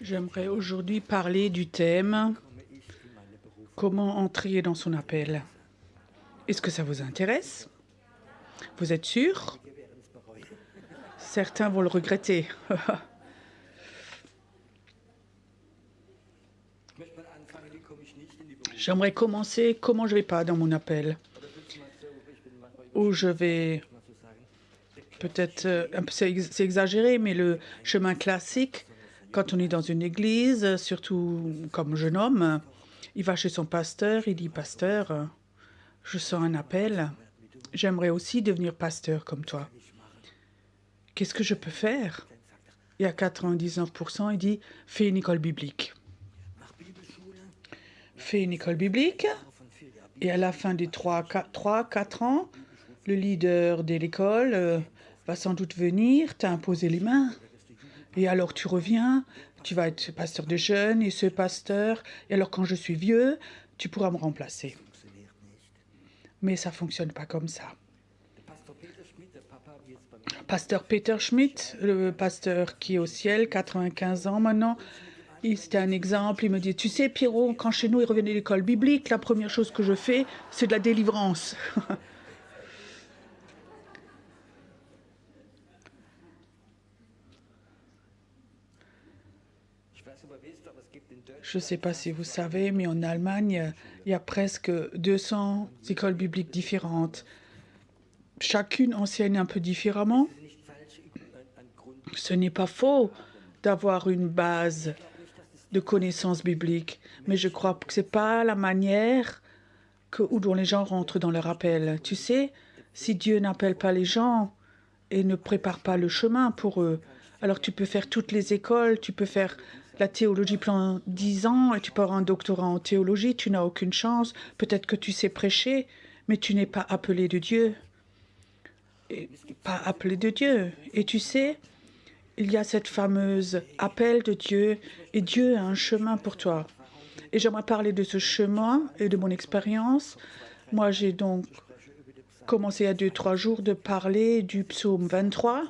J'aimerais aujourd'hui parler du thème « Comment entrer dans son appel ». Est-ce que ça vous intéresse? Vous êtes sûr? Certains vont le regretter. J'aimerais commencer comment je ne vais pas dans mon appel. Ou je vais... Peut-être, c'est exagéré, mais le chemin classique, quand on est dans une église, surtout comme jeune homme, il va chez son pasteur, il dit « Pasteur, je sens un appel. J'aimerais aussi devenir pasteur comme toi. Qu'est-ce que je peux faire ?» Et à 99%, il dit « Fais une école biblique. » Fais une école biblique, et à la fin des 3-4 ans, le leader de l'école va sans doute venir t'imposer les mains. Et alors tu reviens, tu vas être pasteur de jeunes et ce pasteur. Et alors quand je suis vieux, tu pourras me remplacer. Mais ça ne fonctionne pas comme ça. Pasteur Peter Schmidt, le pasteur qui est au ciel, 95 ans maintenant, c'était un exemple. Il me dit, tu sais Pierrot, quand chez nous il revenait de l'école biblique, la première chose que je fais, c'est de la délivrance. Je ne sais pas si vous savez, mais en Allemagne, il y a presque 200 écoles bibliques différentes. Chacune enseigne un peu différemment. Ce n'est pas faux d'avoir une base de connaissances bibliques, mais je crois que ce n'est pas la manière dont les gens rentrent dans leur appel. Tu sais, si Dieu n'appelle pas les gens et ne prépare pas le chemin pour eux, alors tu peux faire toutes les écoles, tu peux faire la théologie pendant 10 ans et tu peux avoir un doctorat en théologie, tu n'as aucune chance. Peut-être que tu sais prêcher, mais tu n'es pas appelé de Dieu. Pas appelé de Dieu. Et tu sais, il y a cette fameuse appel de Dieu et Dieu a un chemin pour toi. Et j'aimerais parler de ce chemin et de mon expérience. Moi, j'ai donc commencé il y a 2-3 jours de parler du psaume 23.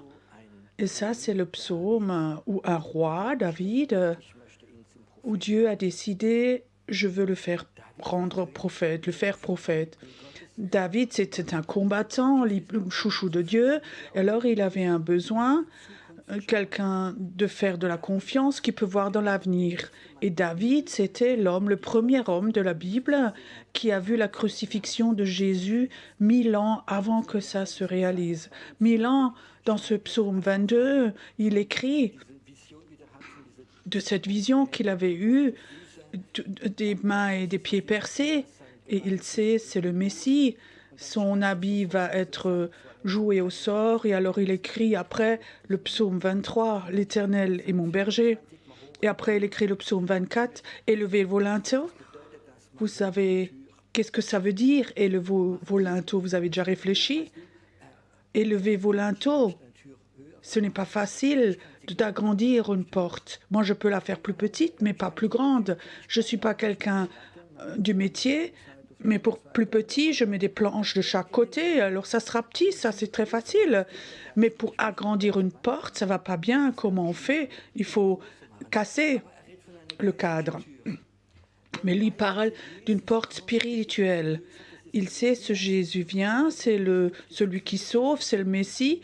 Et ça, c'est le psaume où un roi, David, où Dieu a décidé, je veux le faire rendre prophète, le faire prophète. David, c'était un combattant, le chouchou de Dieu. Et alors, il avait un besoin, quelqu'un de faire de la confiance qui peut voir dans l'avenir. Et David, c'était le premier homme de la Bible qui a vu la crucifixion de Jésus 1000 ans avant que ça se réalise. 1000 ans, dans ce psaume 22, il écrit de cette vision qu'il avait eue, des mains et des pieds percés. Et il sait, c'est le Messie. Son habit va être joué au sort. Et alors il écrit après le psaume 23, « L'Éternel est mon berger ». Et après il écrit le psaume 24, « Élevez vos linteaux ». Vous savez, qu'est-ce que ça veut dire, élever vos linteaux? Vous avez déjà réfléchi? Élevez vos linteaux. Ce n'est pas facile d'agrandir une porte. Moi, je peux la faire plus petite, mais pas plus grande. Je ne suis pas quelqu'un du métier, mais pour plus petit, je mets des planches de chaque côté. Alors, ça sera petit, ça, c'est très facile. Mais pour agrandir une porte, ça ne va pas bien. Comment on fait? Il faut casser le cadre. Mais lui parle d'une porte spirituelle. Il sait, ce Jésus vient, c'est celui qui sauve, c'est le Messie.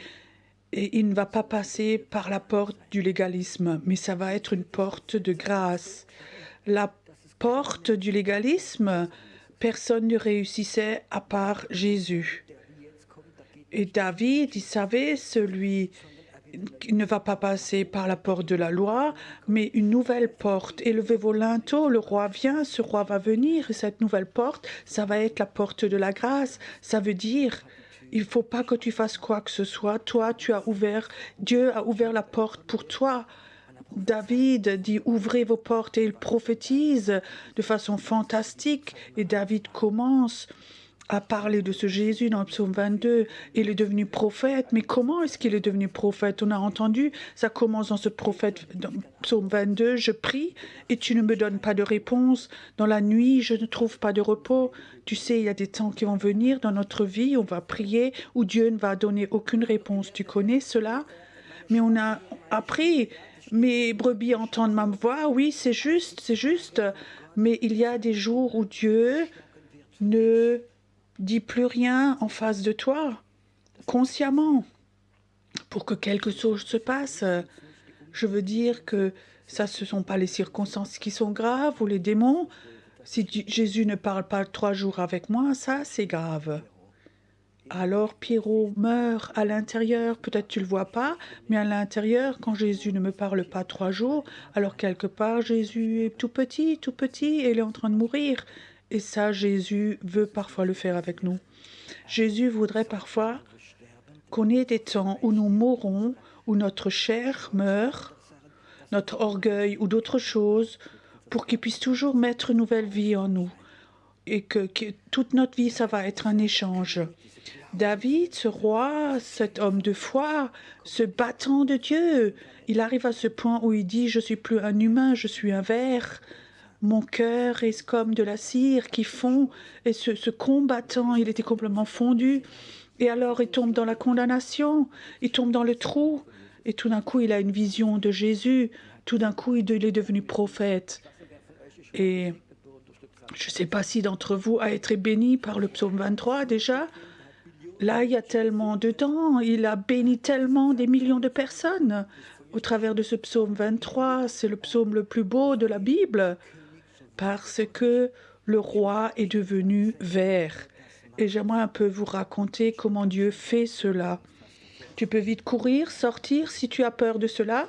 Et il ne va pas passer par la porte du légalisme, mais ça va être une porte de grâce. La porte du légalisme, personne ne réussissait à part Jésus. Et David, il savait, celui qui ne va pas passer par la porte de la loi, mais une nouvelle porte. Élevez vos linteaux, le roi vient, ce roi va venir, et cette nouvelle porte, ça va être la porte de la grâce. Ça veut dire... Il ne faut pas que tu fasses quoi que ce soit. Toi, tu as ouvert, Dieu a ouvert la porte pour toi. David dit « Ouvrez vos portes » et il prophétise de façon fantastique. Et David commence à parler de ce Jésus dans le psaume 22. Il est devenu prophète. Mais comment est-ce qu'il est devenu prophète? On a entendu, ça commence dans ce prophète, dans le psaume 22. « Je prie et tu ne me donnes pas de réponse. Dans la nuit, je ne trouve pas de repos. » Tu sais, il y a des temps qui vont venir dans notre vie, on va prier, où Dieu ne va donner aucune réponse. Tu connais cela? Mais on a appris, mes brebis entendent ma voix. Oui, c'est juste. Mais il y a des jours où Dieu ne dit plus rien en face de toi, consciemment, pour que quelque chose se passe. Je veux dire que ça, ce ne sont pas les circonstances qui sont graves ou les démons. Si Jésus ne parle pas 3 jours avec moi, ça, c'est grave. Alors Pierrot meurt à l'intérieur, peut-être tu ne le vois pas, mais à l'intérieur, quand Jésus ne me parle pas 3 jours, alors quelque part, Jésus est tout petit, et il est en train de mourir. Et ça, Jésus veut parfois le faire avec nous. Jésus voudrait parfois qu'on ait des temps où nous mourrons, où notre chair meurt, notre orgueil ou d'autres choses, pour qu'il puisse toujours mettre une nouvelle vie en nous. Et que toute notre vie, ça va être un échange. David, ce roi, cet homme de foi, ce battant de Dieu, il arrive à ce point où il dit « Je suis plus un humain, je suis un ver. Mon cœur est comme de la cire qui fond. » Et ce combattant, il était complètement fondu. Et alors, il tombe dans la condamnation, il tombe dans le trou. Et tout d'un coup, il a une vision de Jésus. Tout d'un coup, il est devenu prophète. Et je ne sais pas si d'entre vous a été béni par le psaume 23 déjà. Là, il y a tellement dedans. Il a béni tellement des millions de personnes au travers de ce psaume 23. C'est le psaume le plus beau de la Bible parce que le roi est devenu vert. Et j'aimerais un peu vous raconter comment Dieu fait cela. Tu peux vite courir, sortir si tu as peur de cela.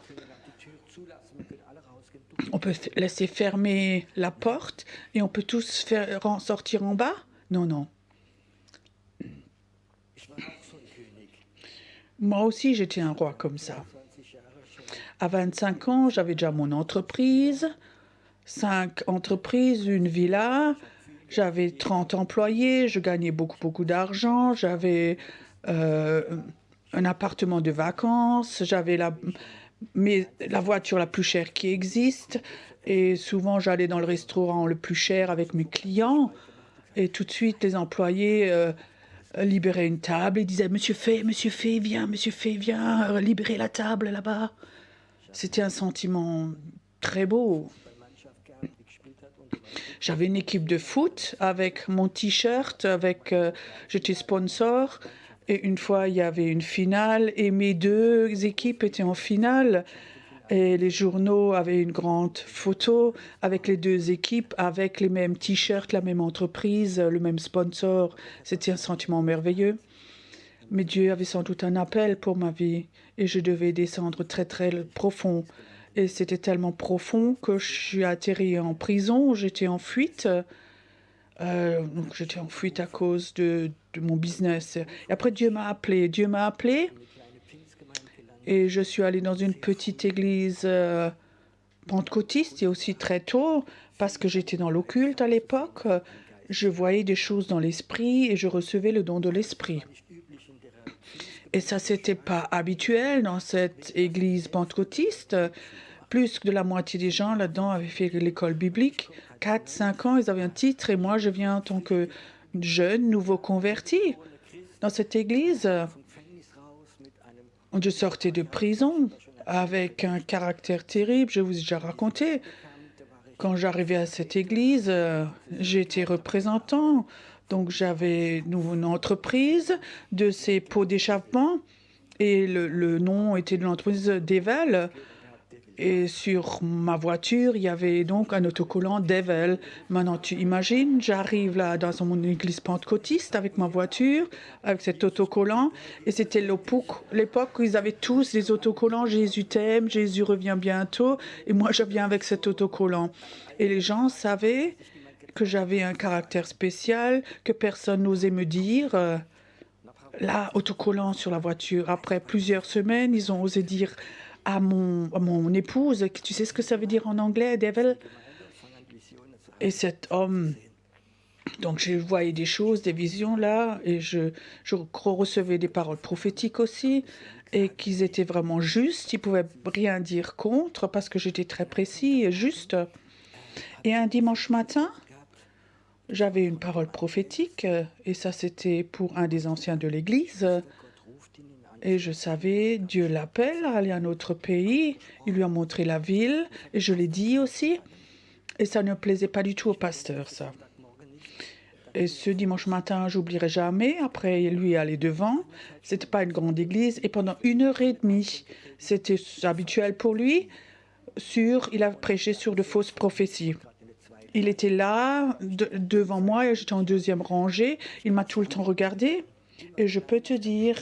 On peut laisser fermer la porte et on peut tous sortir en bas. Non. Moi aussi, j'étais un roi comme ça. À 25 ans, j'avais déjà mon entreprise, 5 entreprises, une villa. J'avais 30 employés, je gagnais beaucoup d'argent. J'avais un appartement de vacances. J'avais la voiture la plus chère qui existe. Et souvent, j'allais dans le restaurant le plus cher avec mes clients. Et tout de suite, les employés libéraient une table et disaient « Monsieur Fay, viens, libérer la table là-bas. » C'était un sentiment très beau. J'avais une équipe de foot avec mon T-shirt, j'étais sponsor. Et une fois, il y avait une finale et mes 2 équipes étaient en finale. Et les journaux avaient une grande photo avec les 2 équipes, avec les mêmes T-shirts, la même entreprise, le même sponsor. C'était un sentiment merveilleux. Mais Dieu avait sans doute un appel pour ma vie et je devais descendre très profond. Et c'était tellement profond que je suis atterrie en prison, j'étais en fuite. Donc j'étais en fuite à cause de mon business. Et après, Dieu m'a appelé. Et je suis allée dans une petite église pentecôtiste et aussi très tôt, parce que j'étais dans l'occulte à l'époque. Je voyais des choses dans l'esprit et je recevais le don de l'esprit. Et ça, c'était pas habituel dans cette église pentecôtiste. Plus de la moitié des gens là-dedans avaient fait l'école biblique. 4-5 ans, ils avaient un titre et moi, je viens en tant que jeune, nouveau converti. Dans cette église, je sortais de prison avec un caractère terrible, je vous ai déjà raconté. Quand j'arrivais à cette église, j'étais représentant. Donc j'avais une entreprise de ces pots d'échappement et le nom était de l'entreprise Devel. Et sur ma voiture, il y avait donc un autocollant Devel. Maintenant, tu imagines, j'arrive là dans mon église pentecôtiste avec ma voiture, avec cet autocollant. Et c'était l'époque où ils avaient tous les autocollants « Jésus t'aime, Jésus revient bientôt ». Et moi, je viens avec cet autocollant. Et les gens savaient que j'avais un caractère spécial, que personne n'osait me dire. Là, autocollant sur la voiture. Après plusieurs semaines, ils ont osé dire à mon épouse. Tu sais ce que ça veut dire en anglais, devil? Et cet homme, donc je voyais des choses, des visions là, et je recevais des paroles prophétiques aussi, et qu'ils étaient vraiment justes. Ils ne pouvaient rien dire contre parce que j'étais très précis et juste. Et un dimanche matin, j'avais une parole prophétique, et ça c'était pour un des anciens de l'Église. Et je savais, Dieu l'appelle à aller à un autre pays. Il lui a montré la ville, et je l'ai dit aussi. Et ça ne plaisait pas du tout au pasteur, ça. Et ce dimanche matin, j'oublierai jamais. Après, lui aller devant. C'était pas une grande église. Et pendant 1 heure et demie, c'était habituel pour lui. Il a prêché sur de fausses prophéties. Il était là, devant moi, et j'étais en deuxième rangée. Il m'a tout le temps regardé. Et je peux te dire,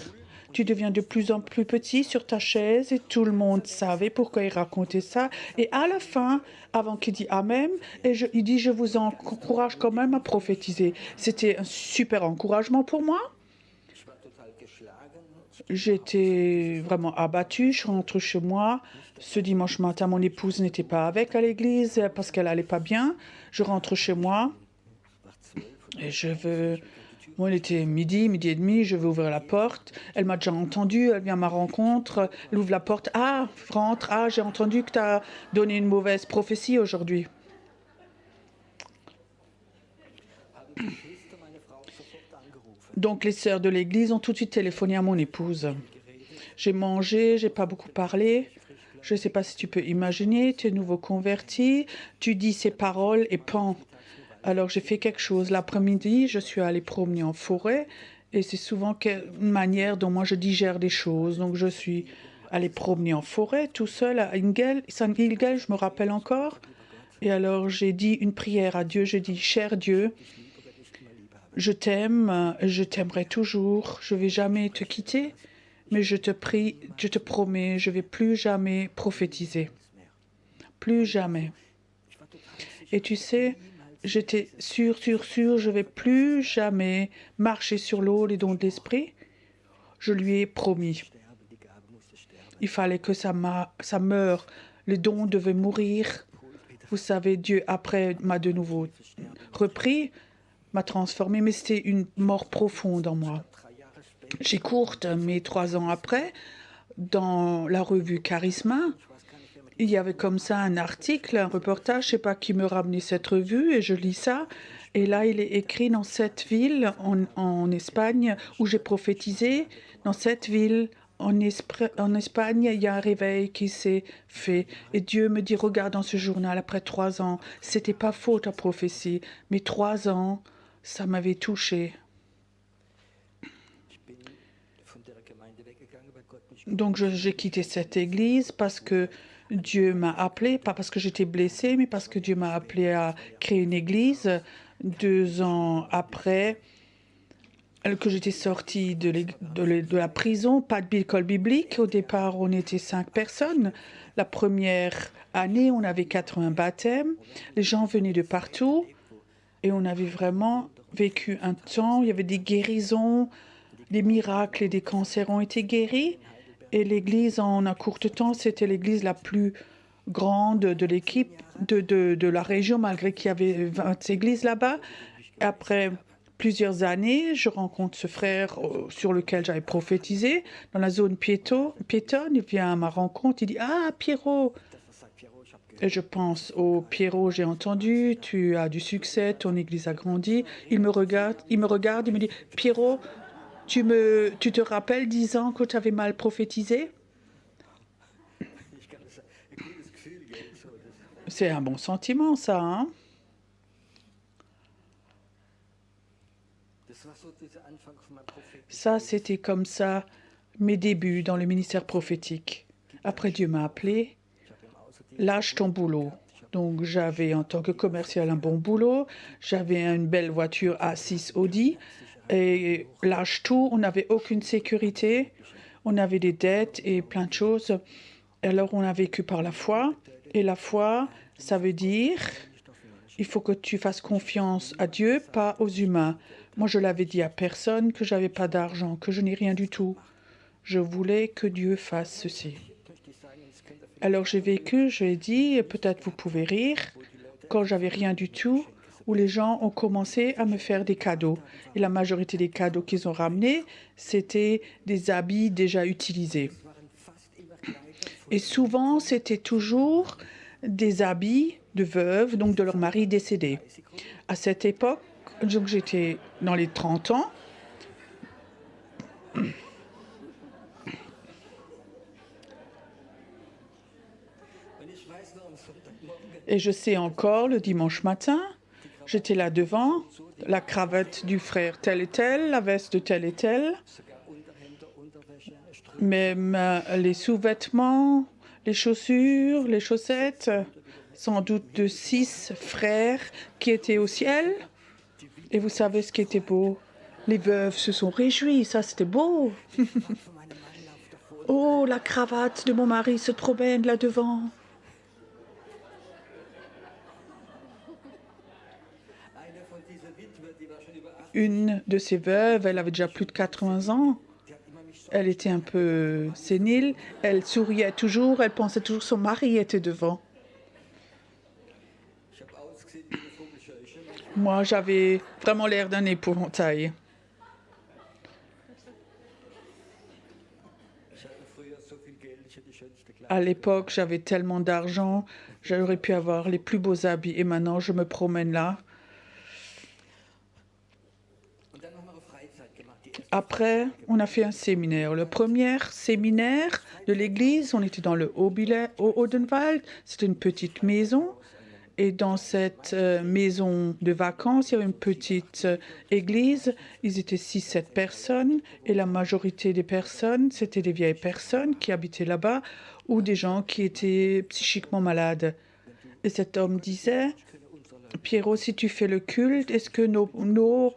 tu deviens de plus en plus petit sur ta chaise, et tout le monde savait pourquoi il racontait ça. Et à la fin, avant qu'il dise Amen, il dit, je vous encourage quand même à prophétiser. C'était un super encouragement pour moi. J'étais vraiment abattue. Je rentre chez moi. Ce dimanche matin, mon épouse n'était pas avec à l'église parce qu'elle allait pas bien. Je rentre chez moi et Bon, il était midi et demi, je vais ouvrir la porte. Elle m'a déjà entendu, elle vient à ma rencontre, elle ouvre la porte. Ah, rentre, ah, j'ai entendu que tu as donné une mauvaise prophétie aujourd'hui. Donc les sœurs de l'église ont tout de suite téléphoné à mon épouse. J'ai mangé, j'ai pas beaucoup parlé. Je ne sais pas si tu peux imaginer, tu es nouveau converti, tu dis ces paroles et pan. Alors j'ai fait quelque chose. L'après-midi, je suis allée promener en forêt et c'est souvent une manière dont moi je digère des choses. Donc je suis allée promener en forêt tout seul à Ingel, Saint-Gilgal, je me rappelle encore. Et alors j'ai dit une prière à Dieu. J'ai dit, cher Dieu, je t'aime, je t'aimerai toujours, je ne vais jamais te quitter. Mais je te prie, je te promets, je ne vais plus jamais prophétiser. Plus jamais. Et tu sais, j'étais sûre, je ne vais plus jamais marcher sur l'eau, les dons de l'esprit. Je lui ai promis. Il fallait que ça meure. Les dons devaient mourir. Vous savez, Dieu, après, m'a de nouveau repris, m'a transformé, mais c'était une mort profonde en moi. J'ai courte, mais 3 ans après, dans la revue Charisma, il y avait comme ça un article, un reportage, je ne sais pas qui me ramenait cette revue, et je lis ça. Et là, il est écrit dans cette ville en Espagne où j'ai prophétisé, dans cette ville en Espagne, il y a un réveil qui s'est fait. Et Dieu me dit, regarde dans ce journal, après 3 ans, c'était pas faux ta prophétie, mais 3 ans, ça m'avait touché. Donc j'ai quitté cette église parce que Dieu m'a appelé, pas parce que j'étais blessée, mais parce que Dieu m'a appelé à créer une église 2 ans après que j'étais sortie de la prison, pas d'école biblique. Au départ, on était 5 personnes. La première année, on avait 80 baptêmes. Les gens venaient de partout et on avait vraiment vécu un temps. Il y avait des guérisons, des miracles et des cancers ont été guéris. Et l'église, en un court temps, c'était l'église la plus grande de l'équipe de la région, malgré qu'il y avait 20 églises là-bas. Après plusieurs années, je rencontre ce frère sur lequel j'avais prophétisé, dans la zone piétonne. Il vient à ma rencontre, il dit « Ah, Pierrot !» Et je pense « Oh, Pierrot, j'ai entendu, tu as du succès, ton église a grandi. » Il me regarde, il me dit « Pierrot, tu te rappelles 10 ans que tu avais mal prophétisé ?» C'est un bon sentiment, ça, hein? Ça, c'était comme ça mes débuts dans le ministère prophétique. Après, Dieu m'a appelé, lâche ton boulot. Donc, j'avais en tant que commercial un bon boulot, j'avais une belle voiture A6 Audi, et lâche tout, on n'avait aucune sécurité, on avait des dettes et plein de choses. Alors, on a vécu par la foi, et la foi, ça veut dire il faut que tu fasses confiance à Dieu, pas aux humains. Moi, je l'avais dit à personne que j'avais pas d'argent, que je n'ai rien du tout. Je voulais que Dieu fasse ceci. Alors j'ai vécu, j'ai dit, peut-être vous pouvez rire, quand j'avais rien du tout, où les gens ont commencé à me faire des cadeaux. Et la majorité des cadeaux qu'ils ont ramenés, c'était des habits déjà utilisés. Et souvent, c'était toujours des habits de veuves, donc de leur mari décédé. À cette époque, donc j'étais dans les 30 ans. Et je sais encore, le dimanche matin, j'étais là devant, la cravate du frère tel et tel, la veste de tel et tel, même les sous-vêtements, les chaussures, les chaussettes, sans doute de 6 frères qui étaient au ciel. Et vous savez ce qui était beau? Les veuves se sont réjouies, ça c'était beau. Oh, la cravate de mon mari se promène là devant. Une de ces veuves, elle avait déjà plus de 80 ans. Elle était un peu sénile. Elle souriait toujours. Elle pensait toujours que son mari était devant. Moi, j'avais vraiment l'air d'un épouvantail. À l'époque, j'avais tellement d'argent. J'aurais pu avoir les plus beaux habits. Et maintenant, je me promène là. Après, on a fait un séminaire. Le premier séminaire de l'église, on était dans le Odenwald. C'était une petite maison. Et dans cette maison de vacances, il y avait une petite église. Ils étaient 6-7 personnes. Et la majorité des personnes, c'était des vieilles personnes qui habitaient là-bas ou des gens qui étaient psychiquement malades. Et cet homme disait, Pierrot, si tu fais le culte, est-ce que nos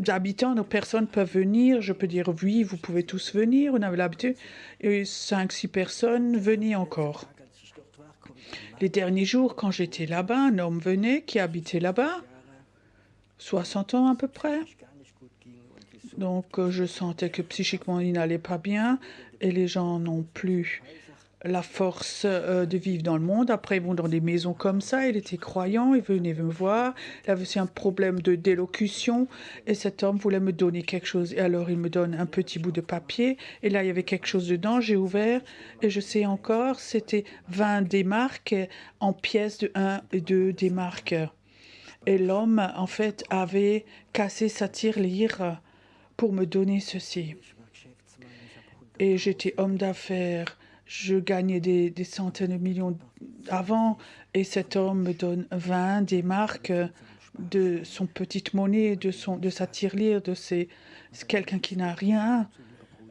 habitants, nos personnes peuvent venir? Je peux dire oui, vous pouvez tous venir. On avait l'habitude. Et 5-6 personnes venaient encore. Les derniers jours, quand j'étais là-bas, un homme venait qui habitait là-bas, 60 ans à peu près. Donc je sentais que psychiquement il n'allait pas bien et les gens n'ont plus la force de vivre dans le monde. Après, ils vont dans des maisons comme ça. Il était croyant, il venait me voir. Il avait aussi un problème de d'élocution. Et cet homme voulait me donner quelque chose. Et alors, il me donne un petit bout de papier. Et là, il y avait quelque chose dedans. J'ai ouvert. Et je sais encore, c'était 20 D-marks en pièces de 1 et 2 D-marks. Et l'homme, en fait, avait cassé sa tirelire pour me donner ceci. Et j'étais homme d'affaires. Je gagnais des centaines de millions avant et cet homme me donne 20 des marques de son petite monnaie, de sa tirelire, c'est quelqu'un qui n'a rien.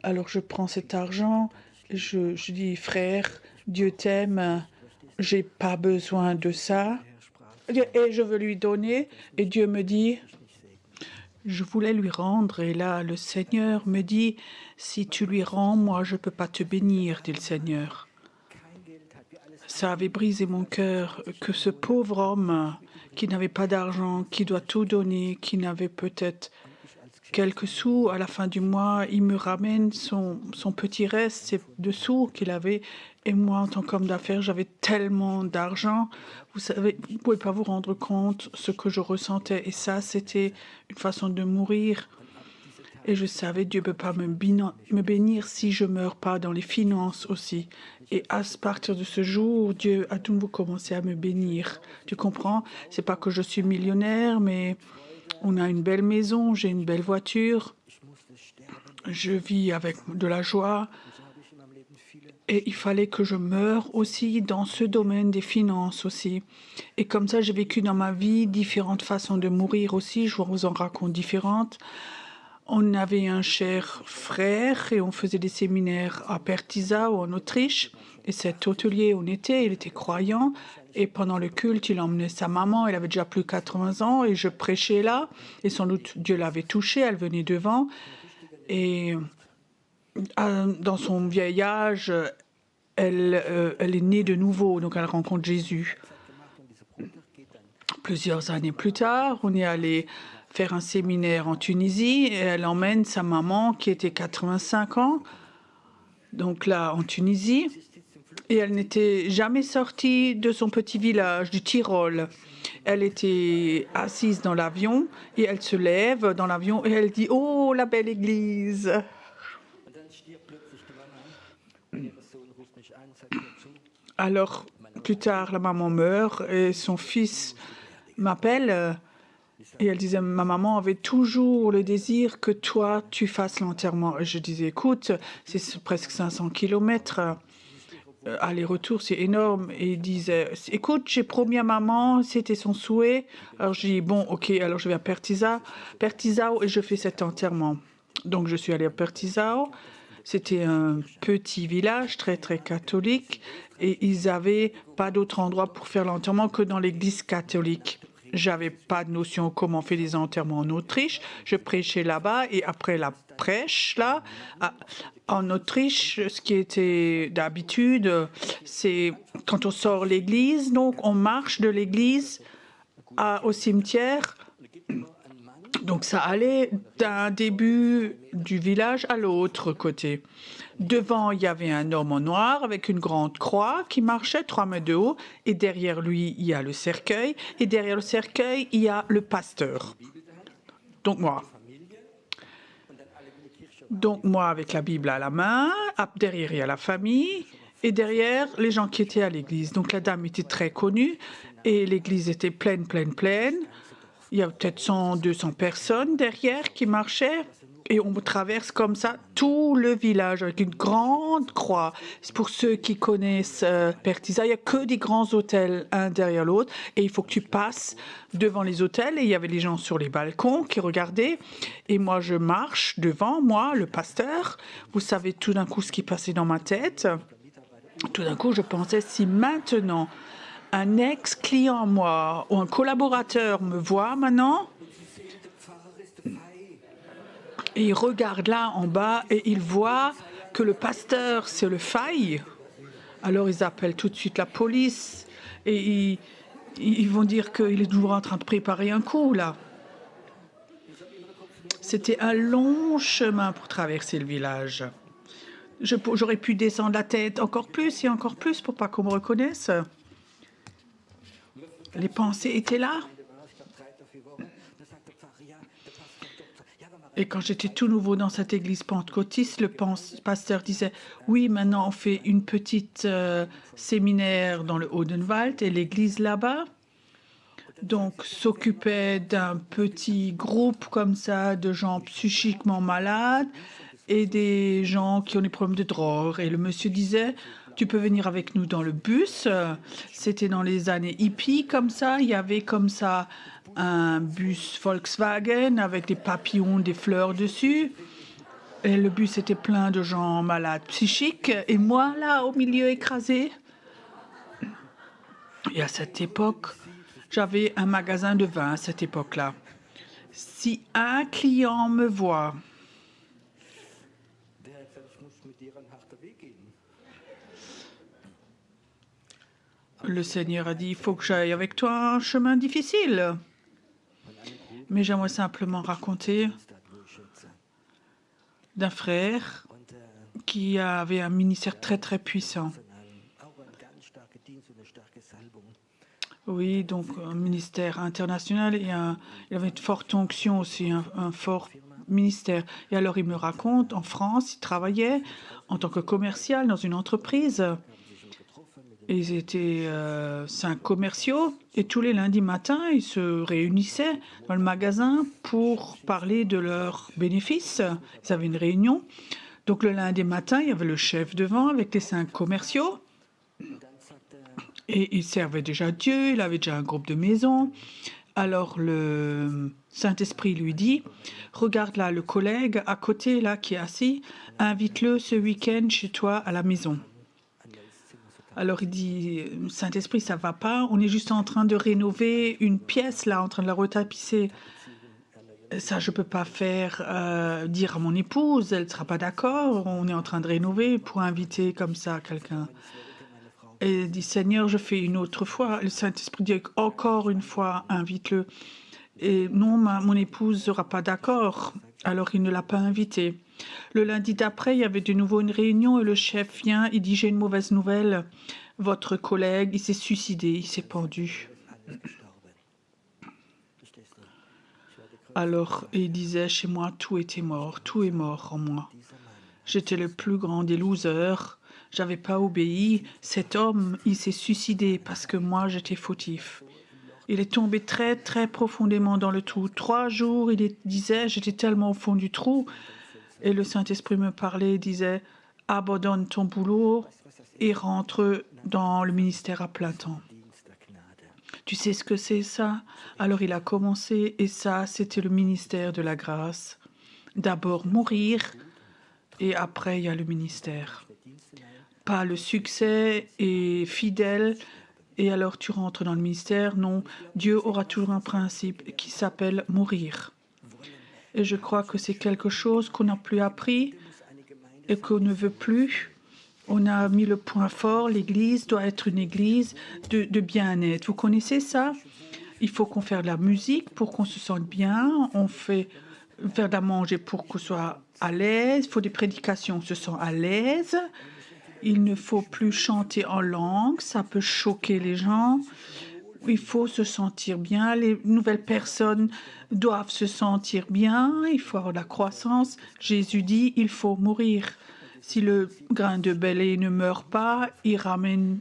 Alors je prends cet argent, je dis frère, Dieu t'aime, j'ai pas besoin de ça. Et je veux lui donner et Dieu me dit, je voulais lui rendre et là le Seigneur me dit, si tu lui rends, moi je ne peux pas te bénir, dit le Seigneur. Ça avait brisé mon cœur que ce pauvre homme qui n'avait pas d'argent, qui doit tout donner, qui n'avait peut-être quelques sous à la fin du mois, il me ramène son petit reste de sous qu'il avait. Et moi, en tant qu'homme d'affaires, j'avais tellement d'argent. Vous savez, vous ne pouvez pas vous rendre compte ce que je ressentais. Et ça, c'était une façon de mourir. Et je savais, Dieu ne peut pas me bénir si je ne meurs pas dans les finances aussi. Et à partir de ce jour, Dieu a tout nouveau commencé à me bénir. Tu comprends? C'est pas que je suis millionnaire, mais on a une belle maison, j'ai une belle voiture. Je vis avec de la joie. Et il fallait que je meure aussi dans ce domaine des finances aussi. Et comme ça, j'ai vécu dans ma vie différentes façons de mourir aussi. Je vous en raconte différentes. On avait un cher frère et on faisait des séminaires à Pertisa ou en Autriche. Et cet hôtelier, on était, il était croyant. Et pendant le culte, il emmenait sa maman, elle avait déjà plus de 80 ans, et je prêchais là. Et sans doute, Dieu l'avait touchée, elle venait devant. Et dans son vieil âge, elle est née de nouveau, donc elle rencontre Jésus. Plusieurs années plus tard, on est allé faire un séminaire en Tunisie et elle emmène sa maman qui était 85 ans, donc là en Tunisie. Et elle n'était jamais sortie de son petit village du Tyrol. Elle était assise dans l'avion et elle se lève dans l'avion et elle dit « Oh, la belle église !» Alors, plus tard, la maman meurt et son fils m'appelle et elle disait « Ma maman avait toujours le désir que toi, tu fasses l'enterrement. » Et je disais « Écoute, c'est presque 500 kilomètres. Aller-retour, c'est énorme. » Et il disait « Écoute, j'ai promis à maman, c'était son souhait. » Alors je dis « Bon, ok, alors je vais à Pertisao et je fais cet enterrement. » Donc je suis allée à Pertisao. C'était un petit village très très catholique et ils n'avaient pas d'autre endroit pour faire l'enterrement que dans l'église catholique. J'avais pas de notion comment on fait des enterrements en Autriche. Je prêchais là-bas et après la prêche là, en Autriche, ce qui était d'habitude, c'est quand on sort l'église, donc on marche de l'église au cimetière. Donc ça allait d'un début du village à l'autre côté. Devant, il y avait un homme en noir avec une grande croix qui marchait 3 mètres de haut. Et derrière lui, il y a le cercueil. Et derrière le cercueil, il y a le pasteur. Donc moi. Donc moi avec la Bible à la main. Derrière, il y a la famille. Et derrière, les gens qui étaient à l'église. Donc la dame était très connue. Et l'église était pleine, pleine, pleine. Il y a peut-être 100, 200 personnes derrière qui marchaient et on traverse comme ça tout le village avec une grande croix. C'est pour ceux qui connaissent Pertisa, il n'y a que des grands hôtels un derrière l'autre et il faut que tu passes devant les hôtels et il y avait les gens sur les balcons qui regardaient et moi je marche devant moi, le pasteur. Vous savez tout d'un coup ce qui passait dans ma tête. Tout d'un coup je pensais si maintenant un ex-client, moi, ou un collaborateur me voit maintenant, et il regarde là en bas et il voit que le pasteur, c'est le faille. Alors ils appellent tout de suite la police et ils vont dire qu'il est toujours en train de préparer un coup, là. C'était un long chemin pour traverser le village. J'aurais pu descendre la tête encore plus et encore plus pour pas qu'on me reconnaisse. Les pensées étaient là. Et quand j'étais tout nouveau dans cette église pentecôtiste, le pasteur disait « Oui, maintenant on fait une petite séminaire dans le Odenwald et l'église là-bas. » Donc s'occupait d'un petit groupe comme ça de gens psychiquement malades et des gens qui ont des problèmes de drogue. Et le monsieur disait « Tu peux venir avec nous dans le bus. » C'était dans les années hippies comme ça. Il y avait comme ça un bus Volkswagen avec des papillons, des fleurs dessus. Et le bus était plein de gens malades psychiques. Et moi, là, au milieu écrasé. Et à cette époque, j'avais un magasin de vin à cette époque-là. Si un client me voit, le Seigneur a dit, il faut que j'aille avec toi un chemin difficile. Mais j'aimerais simplement raconter d'un frère qui avait un ministère très très puissant. Oui, donc un ministère international et il avait une forte onction aussi, un fort ministère. Et alors il me raconte, en France, il travaillait en tant que commercial dans une entreprise. Ils étaient 5 commerciaux et tous les lundis matins, ils se réunissaient dans le magasin pour parler de leurs bénéfices. Ils avaient une réunion. Donc le lundi matin, il y avait le chef devant avec les 5 commerciaux. Et il servait déjà Dieu, il avait déjà un groupe de maison. Alors le Saint-Esprit lui dit, regarde là le collègue à côté là qui est assis, invite-le ce week-end chez toi à la maison. Alors il dit, Saint-Esprit, ça va pas, on est juste en train de rénover une pièce là, en train de la retapisser. Ça, je peux pas faire dire à mon épouse, elle ne sera pas d'accord, on est en train de rénover pour inviter comme ça quelqu'un. Et il dit, Seigneur, je fais une autre fois. Le Saint-Esprit dit, encore une fois, invite-le. Et non, mon épouse ne sera pas d'accord. Alors, il ne l'a pas invité. Le lundi d'après, il y avait de nouveau une réunion et le chef vient, il dit, j'ai une mauvaise nouvelle. Votre collègue, il s'est suicidé, il s'est pendu. Alors, il disait, chez moi, tout était mort, tout est mort en moi. J'étais le plus grand des losers, j'avais pas obéi. Cet homme, il s'est suicidé parce que moi, j'étais fautif. Il est tombé très, très profondément dans le trou. 3 jours, disait, j'étais tellement au fond du trou. Et le Saint-Esprit me parlait, disait, abandonne ton boulot et rentre dans le ministère à plein temps. Tu sais ce que c'est ça? Alors il a commencé et ça, c'était le ministère de la grâce. D'abord mourir et après il y a le ministère. Pas le succès et fidèle et alors tu rentres dans le ministère. Non, Dieu aura toujours un principe qui s'appelle mourir. Et je crois que c'est quelque chose qu'on n'a plus appris et qu'on ne veut plus. On a mis le point fort, l'Église doit être une Église de bien-être. Vous connaissez ça? Il faut qu'on fasse de la musique pour qu'on se sente bien. On fait faire de la manger pour qu'on soit à l'aise. Il faut des prédications, on se sent à l'aise. Il ne faut plus chanter en langue, ça peut choquer les gens. Il faut se sentir bien. Les nouvelles personnes doivent se sentir bien. Il faut avoir de la croissance. Jésus dit, il faut mourir. Si le grain de blé ne meurt pas, il ramène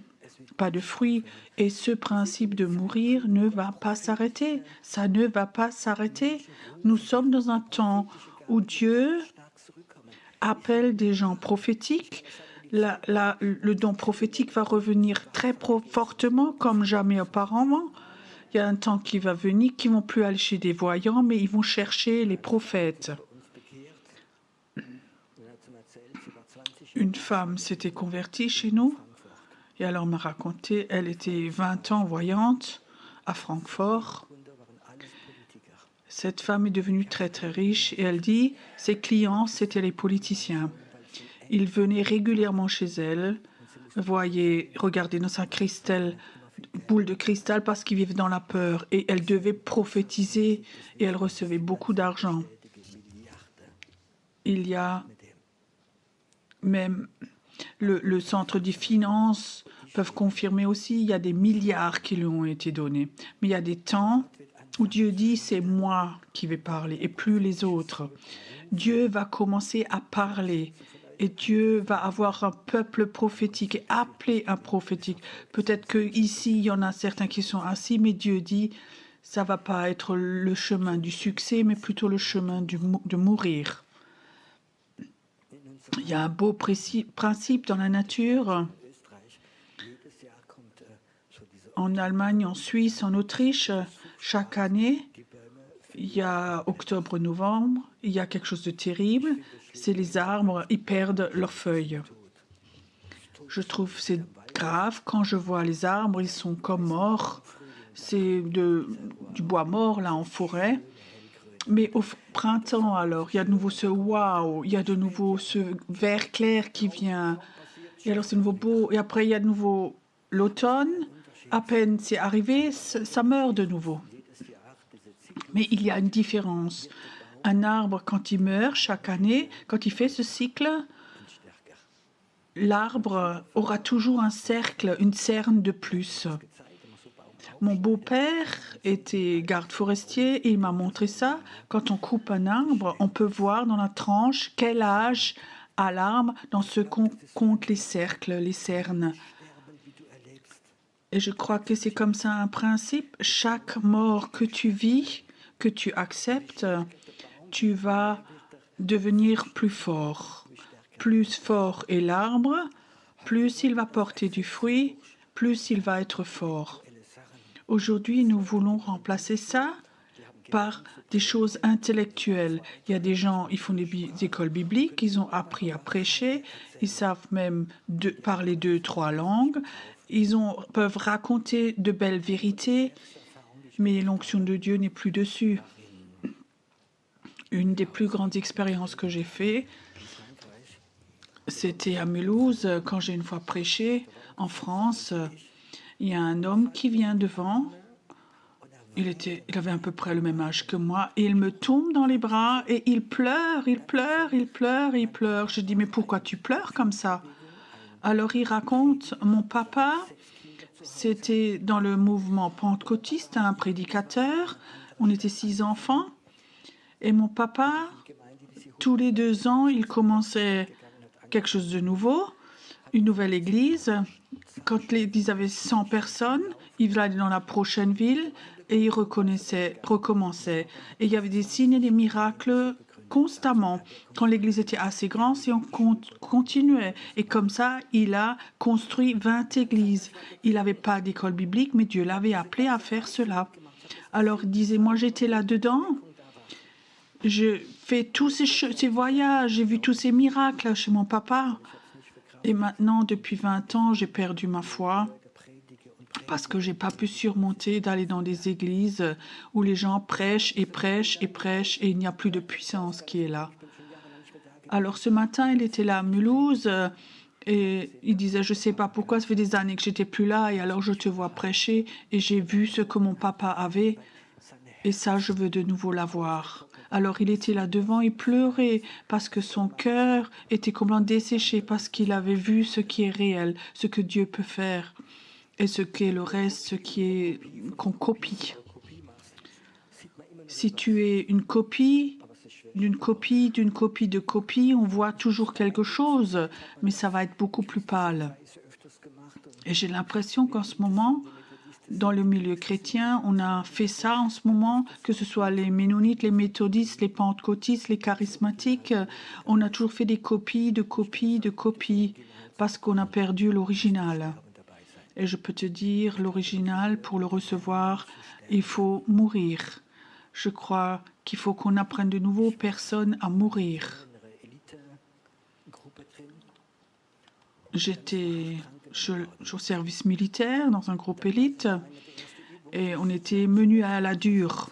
pas de fruits. Et ce principe de mourir ne va pas s'arrêter. Ça ne va pas s'arrêter. Nous sommes dans un temps où Dieu appelle des gens prophétiques. Le don prophétique va revenir très fortement, comme jamais auparavant. Il y a un temps qui va venir, qui ne vont plus aller chez des voyants, mais ils vont chercher les prophètes. Une femme s'était convertie chez nous, et alors m'a raconté, elle était 20 ans voyante à Francfort. Cette femme est devenue très très riche, et elle dit, ses clients, c'étaient les politiciens. Ils venaient régulièrement chez elle, voyaient, regarder dans sa boule de cristal parce qu'ils vivaient dans la peur. Et elle devait prophétiser et elle recevait beaucoup d'argent. Il y a même le centre des finances peuvent confirmer aussi, il y a des milliards qui lui ont été donnés. Mais il y a des temps où Dieu dit, c'est moi qui vais parler et plus les autres. Dieu va commencer à parler. Et Dieu va avoir un peuple prophétique et appeler un prophétique. Peut-être qu'ici, il y en a certains qui sont assis, mais Dieu dit, ça ne va pas être le chemin du succès, mais plutôt le chemin de mourir. Il y a un beau principe dans la nature. En Allemagne, en Suisse, en Autriche, chaque année, il y a octobre-novembre, il y a quelque chose de terrible. C'est les arbres, ils perdent leurs feuilles. Je trouve c'est grave quand je vois les arbres, ils sont comme morts. C'est du bois mort là en forêt. Mais au printemps alors, il y a de nouveau ce waouh, il y a de nouveau ce vert clair qui vient. Et alors c'est de nouveau beau. Et après il y a de nouveau l'automne. À peine c'est arrivé, ça meurt de nouveau. Mais il y a une différence. Un arbre, quand il meurt chaque année, quand il fait ce cycle, l'arbre aura toujours un cercle, une cerne de plus. Mon beau-père était garde forestier et il m'a montré ça. Quand on coupe un arbre, on peut voir dans la tranche quel âge a l'arbre dans ce qu'on compte les cercles, les cernes. Et je crois que c'est comme ça un principe. Chaque mort que tu vis, que tu acceptes, tu vas devenir plus fort. Plus fort est l'arbre, plus il va porter du fruit, plus il va être fort. Aujourd'hui, nous voulons remplacer ça par des choses intellectuelles. Il y a des gens, ils font des écoles bibliques, ils ont appris à prêcher, ils savent même parler 2-3 langues, peuvent raconter de belles vérités, mais l'onction de Dieu n'est plus dessus. Une des plus grandes expériences que j'ai faites, c'était à Mulhouse, quand j'ai une fois prêché en France. Il y a un homme qui vient devant Il avait à peu près le même âge que moi et il me tombe dans les bras et il pleure, il pleure, il pleure, il pleure. Je dis, mais pourquoi tu pleures comme ça? Alors il raconte, mon papa, c'était dans le mouvement pentecôtiste, un prédicateur. On était 6 enfants et mon papa, tous les 2 ans, il commençait quelque chose de nouveau, une nouvelle église. Quand l'église avait 100 personnes, il allait dans la prochaine ville et il recommençait. Et il y avait des signes et des miracles constamment. Quand l'église était assez grande, et on continuait. Et comme ça, il a construit 20 églises. Il n'avait pas d'école biblique, mais Dieu l'avait appelé à faire cela. Alors il disait, moi j'étais là-dedans. Je fais tous ces voyages, j'ai vu tous ces miracles chez mon papa. Et maintenant, depuis 20 ans, j'ai perdu ma foi parce que j'ai pas pu surmonter d'aller dans des églises où les gens prêchent et prêchent et prêchent et il n'y a plus de puissance qui est là. Alors ce matin, il était là à Mulhouse et il disait, je sais pas pourquoi, ça fait des années que j'étais plus là et alors je te vois prêcher et j'ai vu ce que mon papa avait et ça, je veux de nouveau l'avoir. Alors il était là devant, il pleurait parce que son cœur était complètement desséché, parce qu'il avait vu ce qui est réel, ce que Dieu peut faire, et ce qui est le reste, ce qui est qu'on copie. Si tu es une copie, d'une copie, d'une copie de copie, on voit toujours quelque chose, mais ça va être beaucoup plus pâle. Et j'ai l'impression qu'en ce moment, dans le milieu chrétien, on a fait ça en ce moment, que ce soit les ménonites, les méthodistes, les pentecôtistes, les charismatiques. On a toujours fait des copies, de copies, de copies, parce qu'on a perdu l'original. Et je peux te dire, l'original, pour le recevoir, il faut mourir. Je crois qu'il faut qu'on apprenne de nouveau aux personnes à mourir. J'étais au service militaire dans un groupe élite et on était menus à la dure.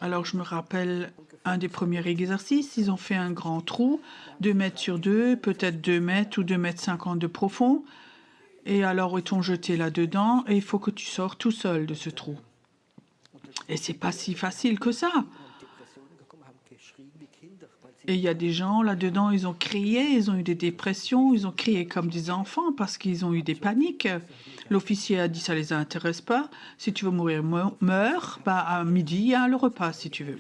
Alors je me rappelle un des premiers exercices, ils ont fait un grand trou, 2 mètres sur 2, peut-être 2 mètres ou 2 mètres 50 de profond. Et alors ils t'ont jeté là-dedans et il faut que tu sors tout seul de ce trou. Et c'est pas si facile que ça. Et il y a des gens là-dedans, ils ont crié, ils ont eu des dépressions, ils ont crié comme des enfants parce qu'ils ont eu des paniques. L'officier a dit ça les intéresse pas. Si tu veux mourir, meurs. Bah, à midi, il y a le repas si tu veux.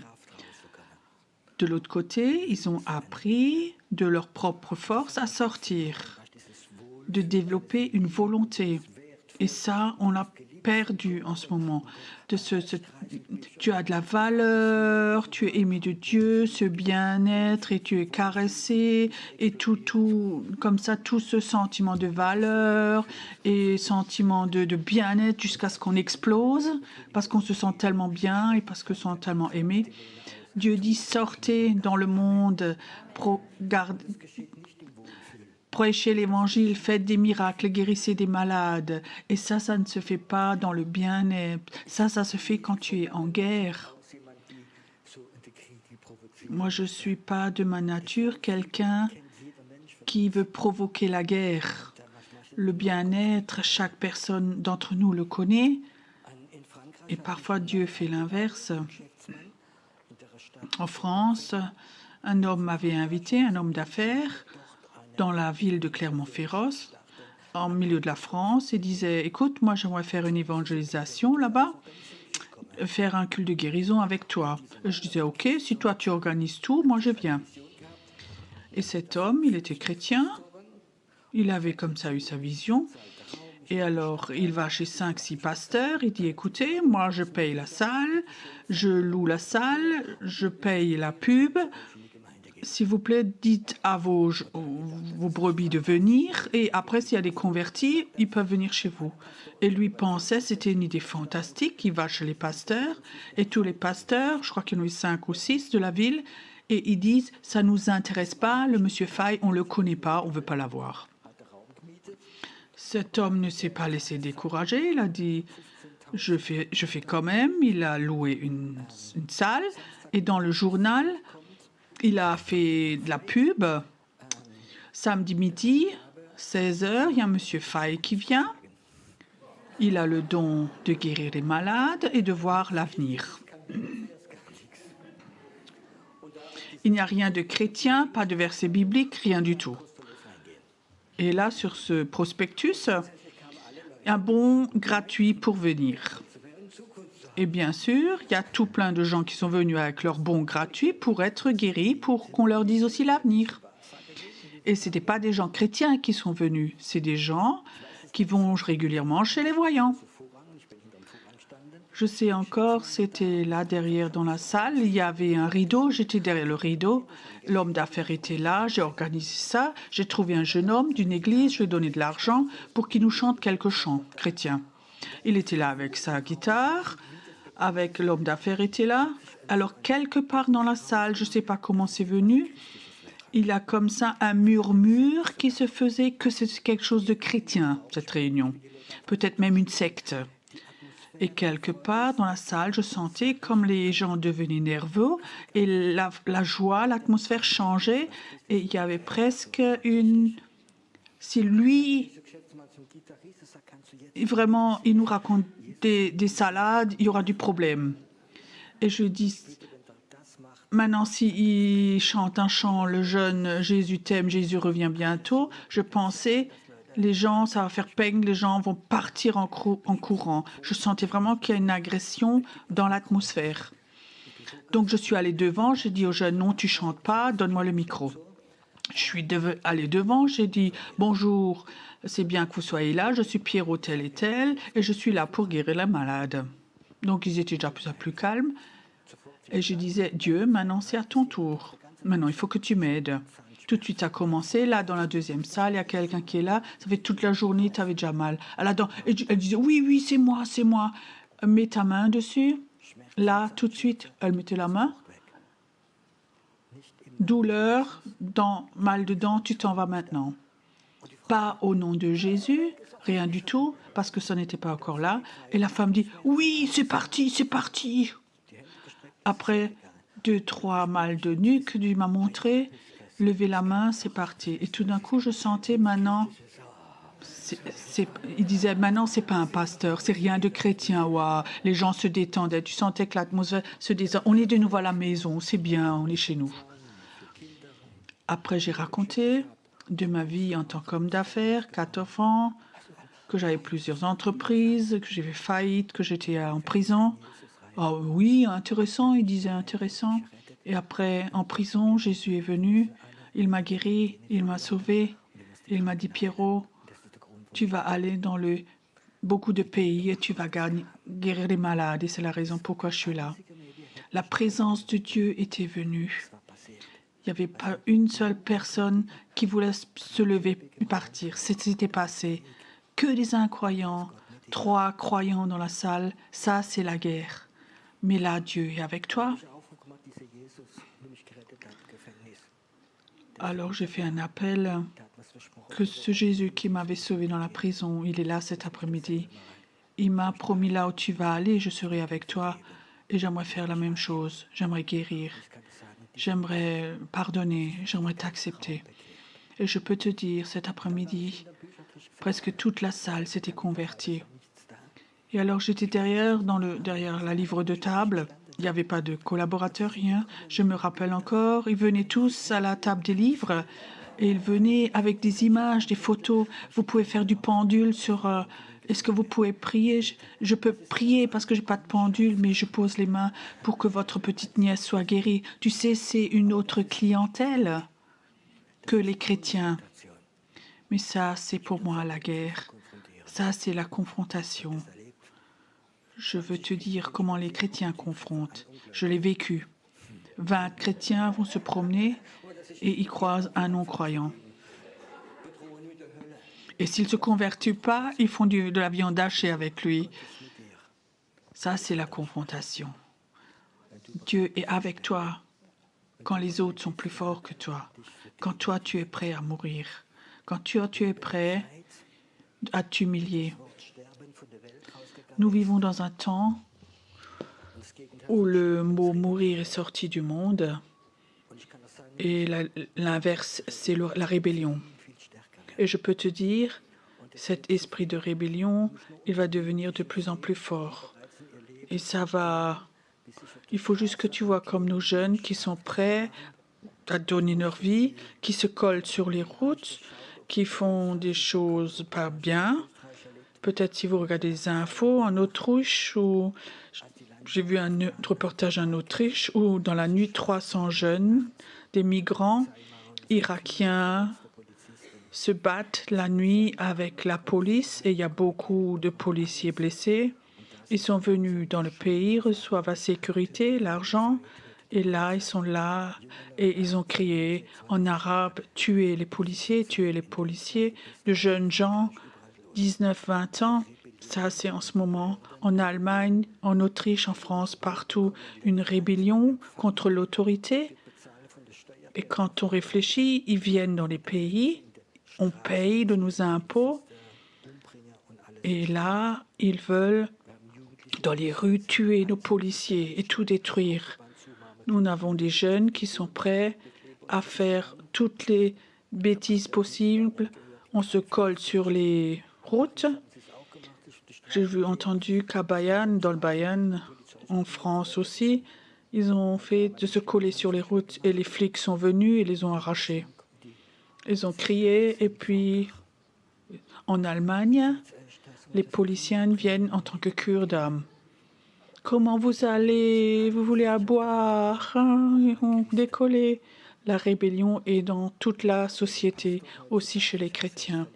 De l'autre côté, ils ont appris de leur propre force à sortir, de développer une volonté. Et ça, on l'a perdu en ce moment. Tu as de la valeur, tu es aimé de Dieu, ce bien-être, et tu es caressé, et tout, comme ça, tout ce sentiment de valeur et sentiment de bien-être jusqu'à ce qu'on explose, parce qu'on se sent tellement bien et parce qu'on se sent tellement aimé. Dieu dit, sortez dans le monde, prêchez l'évangile, faites des miracles, guérissez des malades. Et ça ne se fait pas dans le bien-être. Ça se fait quand tu es en guerre. Moi, je ne suis pas de ma nature quelqu'un qui veut provoquer la guerre. Le bien-être, chaque personne d'entre nous le connaît. Et parfois, Dieu fait l'inverse. En France, un homme m'avait invité, un homme d'affaires, dans la ville de Clermont-Ferrand, en milieu de la France, et disait, écoute, moi j'aimerais faire une évangélisation là-bas, faire un culte de guérison avec toi. Et je disais, ok, si toi tu organises tout, moi je viens. Et cet homme, il était chrétien, il avait comme ça eu sa vision, et alors il va chez 5-6 pasteurs, il dit, écoutez, moi je paye la salle, je loue la salle, je paye la pub, s'il vous plaît, dites à vos brebis de venir et après, s'il y a des convertis, ils peuvent venir chez vous. Et lui pensait, c'était une idée fantastique, il va chez les pasteurs et tous les pasteurs, je crois qu'il y en a eu 5 ou 6 de la ville, et ils disent, ça ne nous intéresse pas, le monsieur Faye, on ne le connaît pas, on ne veut pas l'avoir. Cet homme ne s'est pas laissé décourager, il a dit, je fais quand même, il a loué une salle et dans le journal, il a fait de la pub. Samedi midi, 16h, il y a M. Faye qui vient. Il a le don de guérir les malades et de voir l'avenir. Il n'y a rien de chrétien, pas de verset biblique, rien du tout. Et là, sur ce prospectus, un bon gratuit pour venir. Et bien sûr, il y a tout plein de gens qui sont venus avec leur bon gratuit pour être guéris, pour qu'on leur dise aussi l'avenir. Et ce n'étaient pas des gens chrétiens qui sont venus, c'est des gens qui vont régulièrement chez les voyants. Je sais encore, c'était là derrière dans la salle, il y avait un rideau, j'étais derrière le rideau, l'homme d'affaires était là, j'ai organisé ça, j'ai trouvé un jeune homme d'une église, je lui ai donné de l'argent pour qu'il nous chante quelques chants chrétiens. Il était là avec sa guitare, avec l'homme d'affaires était là. Alors quelque part dans la salle, je ne sais pas comment c'est venu, il y a comme ça un murmure qui se faisait que c'est quelque chose de chrétien, cette réunion. Peut-être même une secte. Et quelque part dans la salle, je sentais comme les gens devenaient nerveux et la joie, l'atmosphère changeait et il y avait presque une... Si lui, vraiment, il nous raconte des salades, il y aura du problème. Et je dis... Maintenant, s'il chante un chant, le jeune Jésus t'aime, Jésus revient bientôt, je pensais, les gens, ça va faire peigne, les gens vont partir en courant. Je sentais vraiment qu'il y a une agression dans l'atmosphère. Donc, je suis allée devant, j'ai dit au jeune, non, tu chantes pas, donne-moi le micro. Je suis allée devant, j'ai dit, bonjour, c'est bien que vous soyez là, je suis Pierrot tel et je suis là pour guérir les malades. Donc, ils étaient déjà plus calmes. Et je disais, Dieu, maintenant c'est à ton tour. Maintenant, il faut que tu m'aides. Tout de suite, ça a commencé. Là, dans la deuxième salle, il y a quelqu'un qui est là. Ça fait toute la journée, tu avais déjà mal. Elle disait, oui, oui, c'est moi, c'est moi. Mets ta main dessus. Là, tout de suite, elle mettait la main. Douleur, mal dedans, tu t'en vas maintenant. Pas au nom de Jésus, rien du tout, parce que ça n'était pas encore là. Et la femme dit, oui, c'est parti, c'est parti. Après 2-3 mal de nuque, il m'a montré, lever la main, c'est parti. Et tout d'un coup, je sentais maintenant, il disait maintenant, c'est pas un pasteur, c'est rien de chrétien. Wow. Les gens se détendaient. Tu sentais que l'atmosphère se détendait. On est de nouveau à la maison, c'est bien, on est chez nous. Après, j'ai raconté de ma vie en tant qu'homme d'affaires, 4 enfants, que j'avais plusieurs entreprises, que j'ai fait faillite, que j'étais en prison. Oh oui, intéressant, il disait intéressant. Et après, en prison, Jésus est venu, il m'a guéri, il m'a sauvé. Il m'a dit, Pierrot, tu vas aller dans beaucoup de pays et tu vas guérir les malades. Et c'est la raison pourquoi je suis là. La présence de Dieu était venue. Il n'y avait pas une seule personne qui voulait se lever et partir. C'était passé. Que des incroyants, 3 croyants dans la salle. Ça, c'est la guerre. Mais là, Dieu est avec toi. Alors, j'ai fait un appel que ce Jésus qui m'avait sauvé dans la prison, il est là cet après-midi. Il m'a promis là où tu vas aller, je serai avec toi. Et j'aimerais faire la même chose. J'aimerais guérir. J'aimerais pardonner. J'aimerais t'accepter. Et je peux te dire, cet après-midi, presque toute la salle s'était convertie. Et alors, j'étais derrière la livre de table. Il n'y avait pas de collaborateurs, rien. Je me rappelle encore, ils venaient tous à la table des livres et ils venaient avec des images, des photos. Vous pouvez faire du pendule sur... Est-ce que vous pouvez prier? Je peux prier parce que je n'ai pas de pendule, mais je pose les mains pour que votre petite nièce soit guérie. Tu sais, c'est une autre clientèle que les chrétiens. Mais ça, c'est pour moi la guerre. Ça, c'est la confrontation. Je veux te dire comment les chrétiens confrontent. Je l'ai vécu. 20 chrétiens vont se promener et ils croisent un non-croyant. Et s'il ne se convertit pas, ils font de la viande hachée avec lui. Ça, c'est la confrontation. Dieu est avec toi quand les autres sont plus forts que toi. Quand toi, tu es prêt à mourir. Quand tu es prêt à t'humilier. Nous vivons dans un temps où le mot « mourir » est sorti du monde et l'inverse, c'est la rébellion. Et je peux te dire, cet esprit de rébellion, il va devenir de plus en plus fort. Et ça va... Il faut juste que tu vois comme nos jeunes qui sont prêts à donner leur vie, qui se collent sur les routes, qui font des choses pas bien. Peut-être si vous regardez les infos en Autriche, ou j'ai vu un reportage en Autriche où dans la nuit 300 jeunes, des migrants irakiens, se battent la nuit avec la police et il y a beaucoup de policiers blessés. Ils sont venus dans le pays, reçoivent la sécurité, l'argent, et là, ils sont là et ils ont crié en arabe « Tuez les policiers, tuez les policiers ». De jeunes gens, 19-20 ans, ça c'est en ce moment en Allemagne, en Autriche, en France, partout, une rébellion contre l'autorité. Et quand on réfléchit, ils viennent dans les pays, on paye de nos impôts, et là, ils veulent, dans les rues, tuer nos policiers et tout détruire. Nous avons des jeunes qui sont prêts à faire toutes les bêtises possibles. On se colle sur les routes. J'ai entendu qu'à Bayonne, dans le Bayonne, en France aussi, ils ont fait de se coller sur les routes et les flics sont venus et les ont arrachés. Ils ont crié et puis en Allemagne, les policiers viennent en tant que Kurdes. Comment vous allez? Vous voulez à boire? Ils ont décollé. La rébellion est dans toute la société, aussi chez les chrétiens.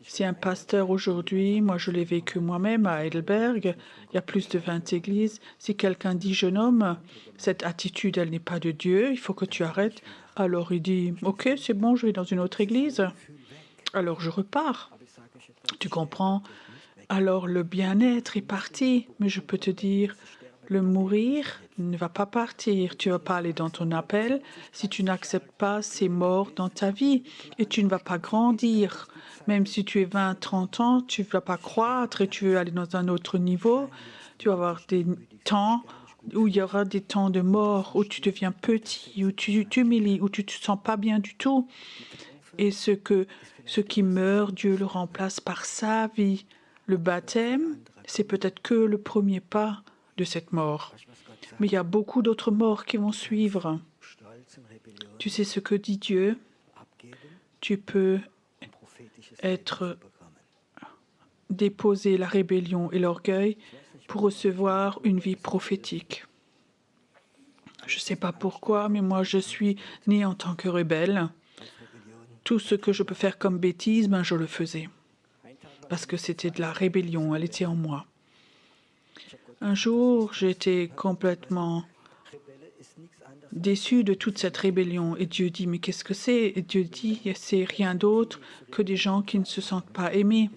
Si un pasteur aujourd'hui, moi je l'ai vécu moi-même à Heidelberg, il y a plus de 20 églises, si quelqu'un dit « jeune homme, cette attitude, elle n'est pas de Dieu, il faut que tu arrêtes », alors il dit « ok, c'est bon, je vais dans une autre église ». Alors je repars. Tu comprends? Alors le bien-être est parti, mais je peux te dire, le mourir ne va pas partir. Tu ne vas pas aller dans ton appel. Si tu n'acceptes pas, c'est mort dans ta vie et tu ne vas pas grandir. Même si tu es 20, 30 ans, tu ne vas pas croître et tu veux aller dans un autre niveau. Tu vas avoir des temps où il y aura des temps de mort, où tu deviens petit, où tu t'humilies, où tu ne te sens pas bien du tout. Et ce qui meurt, Dieu le remplace par sa vie. Le baptême, c'est peut-être que le premier pas de cette mort. Mais il y a beaucoup d'autres morts qui vont suivre. Tu sais ce que dit Dieu? Tu peux déposer la rébellion et l'orgueil pour recevoir une vie prophétique. Je ne sais pas pourquoi, mais moi je suis né en tant que rebelle. Tout ce que je peux faire comme bêtise, je le faisais. Parce que c'était de la rébellion, elle était en moi. Un jour, j'étais complètement déçu de toute cette rébellion. Et Dieu dit, mais qu'est-ce que c'est? Et Dieu dit, c'est rien d'autre que des gens qui ne se sentent pas aimés.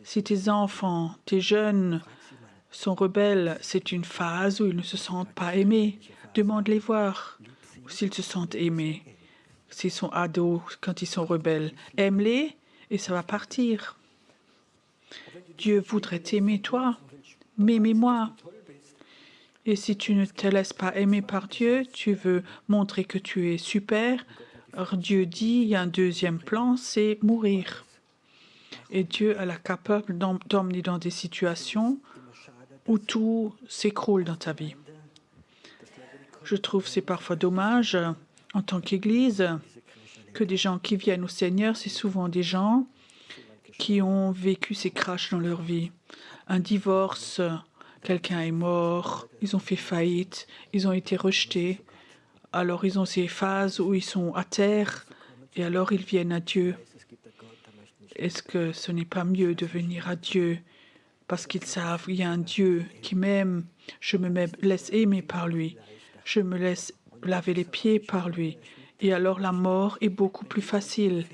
Si tes enfants, tes jeunes sont rebelles, c'est une phase où ils ne se sentent pas aimés. Demande-les voir s'ils se sentent aimés. S'ils sont ados, quand ils sont rebelles, aime-les et ça va partir. Dieu voudrait t'aimer, toi, mais aimez-moi. Et si tu ne te laisses pas aimer par Dieu, tu veux montrer que tu es super. Alors Dieu dit, il y a un deuxième plan, c'est mourir. Et Dieu est capable d'emmener dans des situations où tout s'écroule dans ta vie. Je trouve que c'est parfois dommage, en tant qu'Église, que des gens qui viennent au Seigneur, c'est souvent des gens qui ont vécu ces crashs dans leur vie. Un divorce, quelqu'un est mort, ils ont fait faillite, ils ont été rejetés. Alors ils ont ces phases où ils sont à terre et alors ils viennent à Dieu. Est-ce que ce n'est pas mieux de venir à Dieu parce qu'ils savent qu'il y a un Dieu qui m'aime, je me laisse aimer par lui, je me laisse laver les pieds par lui. Et alors la mort est beaucoup plus facile.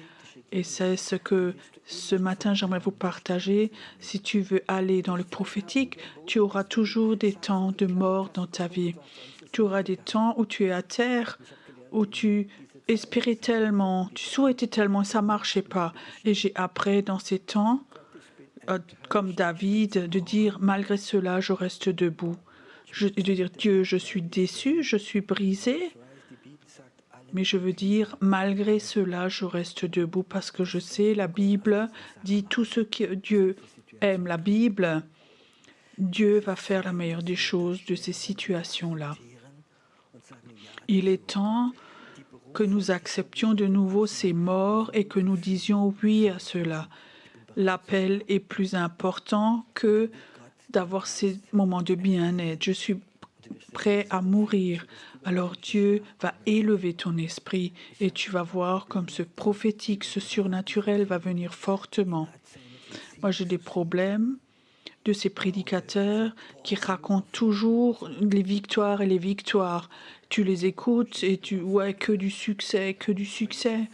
Et c'est ce que ce matin j'aimerais vous partager. Si tu veux aller dans le prophétique, tu auras toujours des temps de mort dans ta vie. Tu auras des temps où tu es à terre, où tu espérais tellement, tu souhaitais tellement, ça ne marchait pas. Et j'ai appris dans ces temps, comme David, de dire, malgré cela, je reste debout. De dire, Dieu, je suis déçu, je suis brisé, Mais je veux dire, malgré cela, je reste debout parce que je sais, la Bible dit tout ce que Dieu aime. La Bible, Dieu va faire la meilleure des choses de ces situations-là. Il est temps que nous acceptions de nouveau ces morts et que nous disions oui à cela. L'appel est plus important que d'avoir ces moments de bien-être. Je suis prêt à mourir. Alors Dieu va élever ton esprit et tu vas voir comme ce prophétique, ce surnaturel va venir fortement. Moi, j'ai des problèmes de ces prédicateurs qui racontent toujours les victoires et les victoires. Tu les écoutes et ouais, que du succès, que du succès.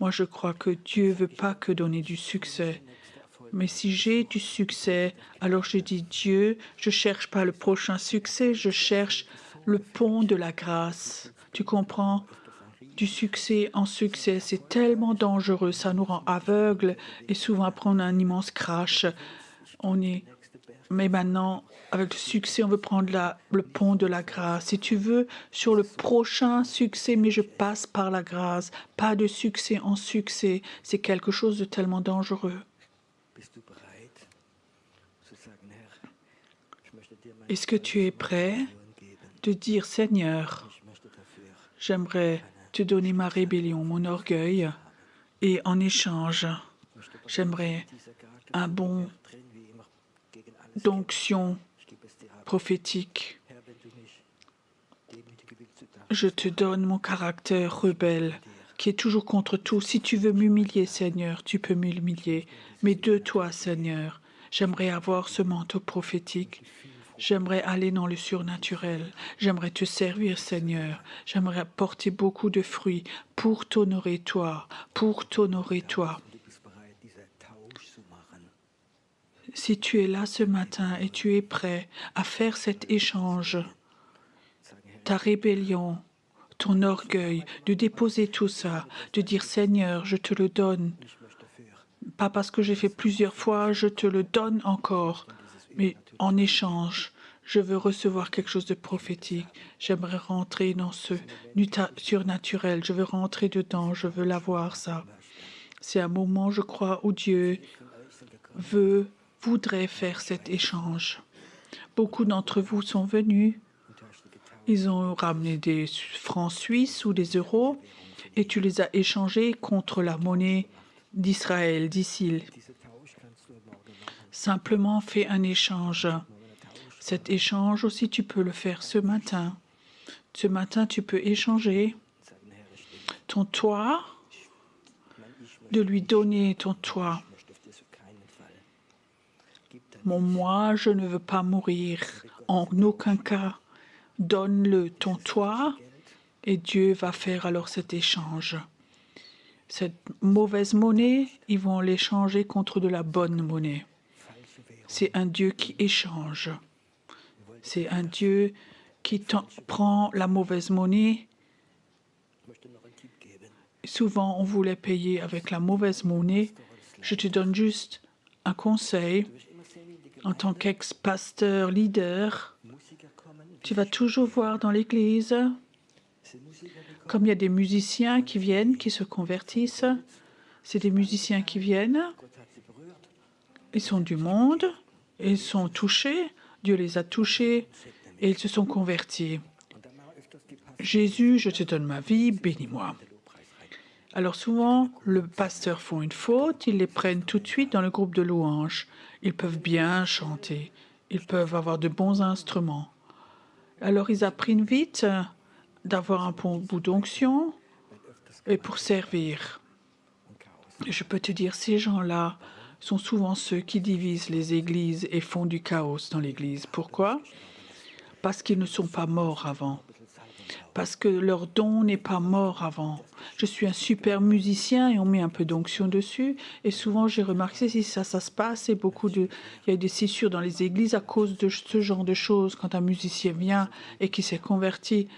Moi, je crois que Dieu ne veut pas que donner du succès. Mais si j'ai du succès, alors je dis Dieu, je ne cherche pas le prochain succès, je cherche le pont de la grâce. Tu comprends? Du succès en succès, c'est tellement dangereux, ça nous rend aveugles et souvent après on a un immense crash. Mais maintenant, avec le succès, on veut prendre le pont de la grâce. Si tu veux, sur le prochain succès, mais je passe par la grâce, pas de succès en succès, c'est quelque chose de tellement dangereux. Est-ce que tu es prêt de dire, Seigneur, j'aimerais te donner ma rébellion, mon orgueil, et en échange, j'aimerais un bon d'onction prophétique. Je te donne mon caractère rebelle qui est toujours contre tout. Si tu veux m'humilier, Seigneur, tu peux m'humilier. Mais de toi, Seigneur, j'aimerais avoir ce manteau prophétique. J'aimerais aller dans le surnaturel. J'aimerais te servir, Seigneur. J'aimerais porter beaucoup de fruits pour t'honorer, toi, pour t'honorer, toi. Si tu es là ce matin et tu es prêt à faire cet échange, ta rébellion, ton orgueil, de déposer tout ça, de dire Seigneur, je te le donne. Pas parce que j'ai fait plusieurs fois, je te le donne encore, mais en échange, je veux recevoir quelque chose de prophétique. J'aimerais rentrer dans ce surnaturel. Je veux rentrer dedans. Je veux l'avoir, ça. C'est un moment, je crois, où Dieu voudrait faire cet échange. Beaucoup d'entre vous sont venus. Ils ont ramené des francs suisses ou des euros et tu les as échangés contre la monnaie d'Israël, d'ici. Simplement fais un échange. Cet échange aussi, tu peux le faire ce matin. Ce matin, tu peux échanger ton toit, de lui donner ton toit. Mon moi, je ne veux pas mourir. En aucun cas, donne-le ton toit et Dieu va faire alors cet échange. Cette mauvaise monnaie, ils vont l'échanger contre de la bonne monnaie. C'est un Dieu qui échange. C'est un Dieu qui prend la mauvaise monnaie. Souvent, on voulait payer avec la mauvaise monnaie. Je te donne juste un conseil. En tant qu'ex-pasteur, leader, tu vas toujours voir dans l'Église, comme il y a des musiciens qui viennent, qui se convertissent, c'est des musiciens qui viennent, ils sont du monde, ils sont touchés, Dieu les a touchés et ils se sont convertis. Jésus, je te donne ma vie, bénis-moi. Alors souvent, le pasteur font une faute, ils les prennent tout de suite dans le groupe de louanges. Ils peuvent bien chanter, ils peuvent avoir de bons instruments. Alors ils apprennent vite d'avoir un bon bout d'onction et pour servir. Et je peux te dire, ces gens-là sont souvent ceux qui divisent les églises et font du chaos dans l'église. Pourquoi? Parce qu'ils ne sont pas morts avant. Parce que leur don n'est pas mort avant. Je suis un super musicien et on met un peu d'onction dessus. Et souvent, j'ai remarqué si ça se passe. Et il y a des scissures dans les églises à cause de ce genre de choses. Quand un musicien vient et qui s'est converti,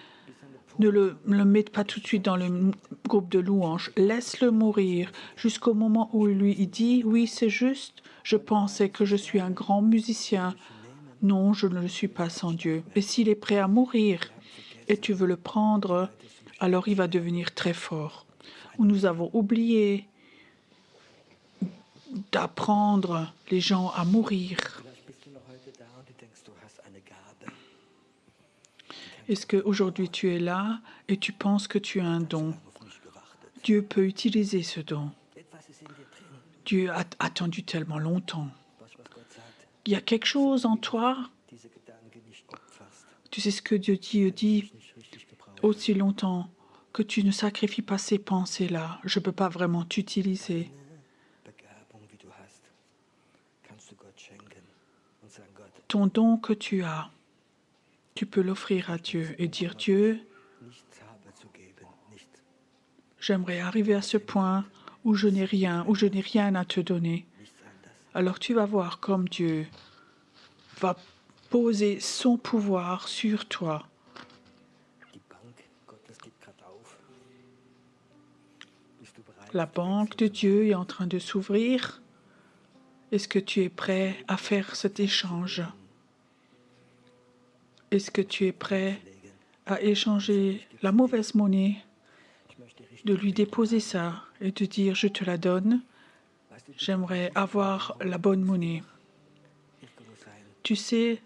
ne le mette pas tout de suite dans le groupe de louanges. Laisse-le mourir jusqu'au moment où il dit « Oui, c'est juste. Je pensais que je suis un grand musicien. Non, je ne le suis pas sans Dieu. » Et s'il est prêt à mourir, et tu veux le prendre, alors il va devenir très fort. Où nous avons oublié d'apprendre les gens à mourir. Est-ce qu'aujourd'hui tu es là et tu penses que tu as un don? Dieu peut utiliser ce don. Dieu a attendu tellement longtemps. Il y a quelque chose en toi. Tu sais ce que Dieu dit aussi longtemps que tu ne sacrifies pas ces pensées-là. Je ne peux pas vraiment t'utiliser. Ton don que tu as, tu peux l'offrir à Dieu et dire, Dieu, j'aimerais arriver à ce point où je n'ai rien à te donner. Alors tu vas voir comme Dieu va poser son pouvoir sur toi. La banque de Dieu est en train de s'ouvrir. Est-ce que tu es prêt à faire cet échange? Est-ce que tu es prêt à échanger la mauvaise monnaie, de lui déposer ça et de dire je te la donne? J'aimerais avoir la bonne monnaie. Tu sais,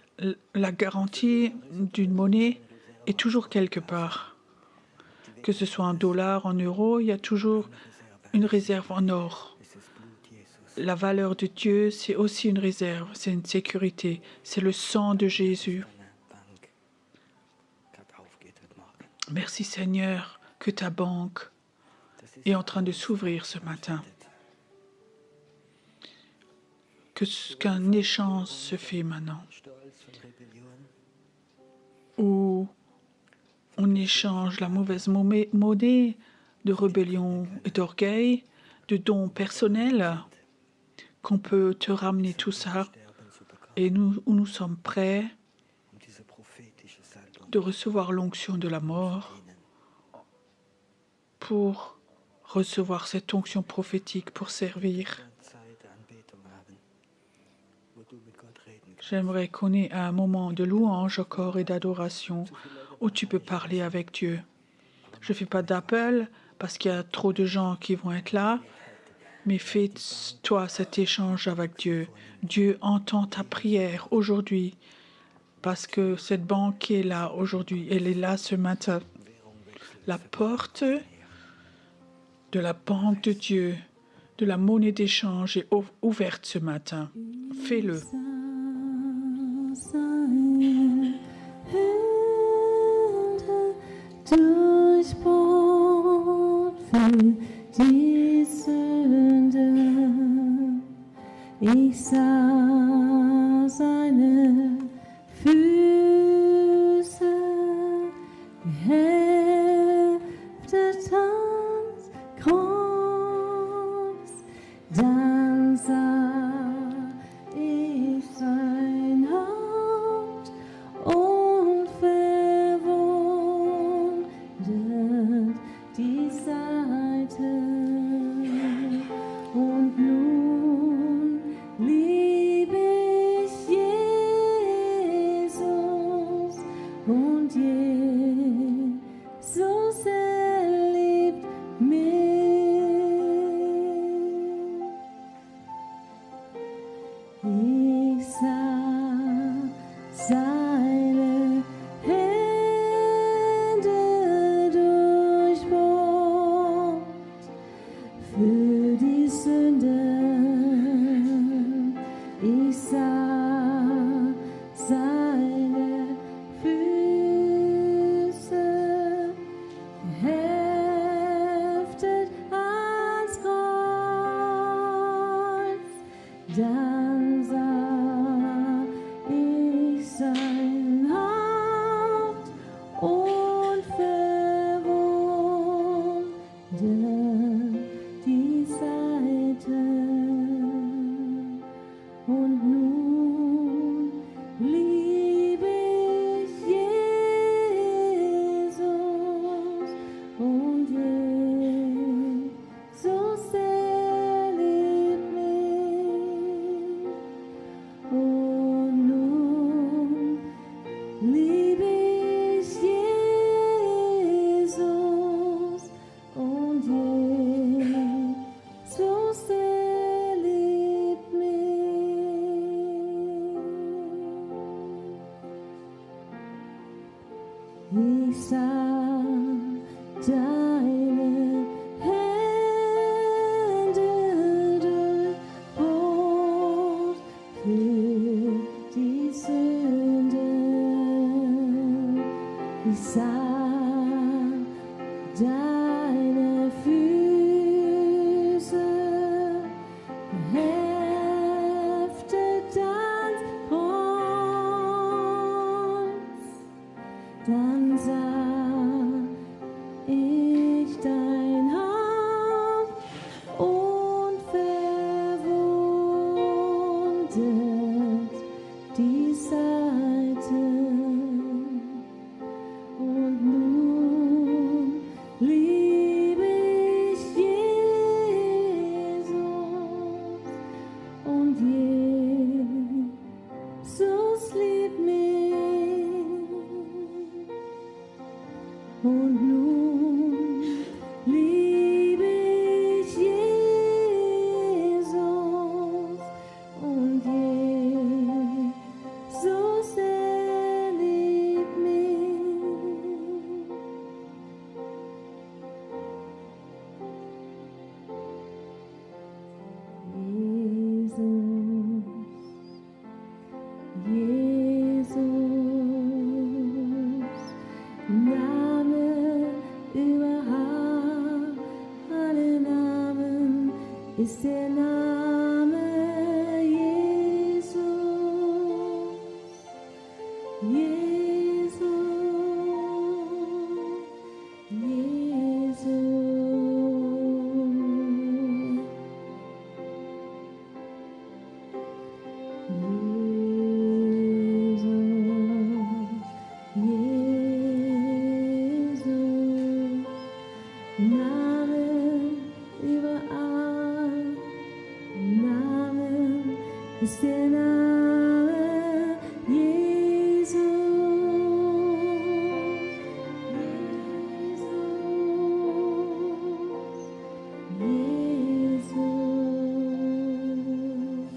la garantie d'une monnaie est toujours quelque part. Que ce soit en dollars, en euros, il y a toujours une réserve en or. La valeur de Dieu, c'est aussi une réserve, c'est une sécurité, c'est le sang de Jésus. Merci Seigneur que ta banque est en train de s'ouvrir ce matin. Qu'un échange se fait maintenant. Où on échange la mauvaise monnaie de rébellion et d'orgueil, de dons personnels, qu'on peut te ramener tout ça et nous sommes prêts de recevoir l'onction de la mort pour recevoir cette onction prophétique pour servir. J'aimerais qu'on ait un moment de louange encore et d'adoration où tu peux parler avec Dieu. Je ne fais pas d'appel parce qu'il y a trop de gens qui vont être là, mais fais-toi cet échange avec Dieu. Dieu entend ta prière aujourd'hui parce que cette banque est là aujourd'hui, elle est là ce matin. La porte de la banque de Dieu, de la monnaie d'échange est ouverte ce matin. Fais-le. Ich sah seine Füße geheftet ans Kreuz, dann sah ich sein Haupt und verwundert die Seite. Und nun lieb ich Jesus. Ich sah deine Hände durchbohrt für die Sünde. Ich sah deine Füße geheftet ans Kreuz. Dann sah ich dein Haupt und verwundet die Seite. Und nun liebe ich Jesus und Jesus liebt mich. Und nun liebe ich Jesus und Jesus, er liebt mich. Jesus, Name über alle Namen ist der Name Jesus. Jesus, Jesus. Name über allen Namen ist der Name Jesus. Jesus, Jesus.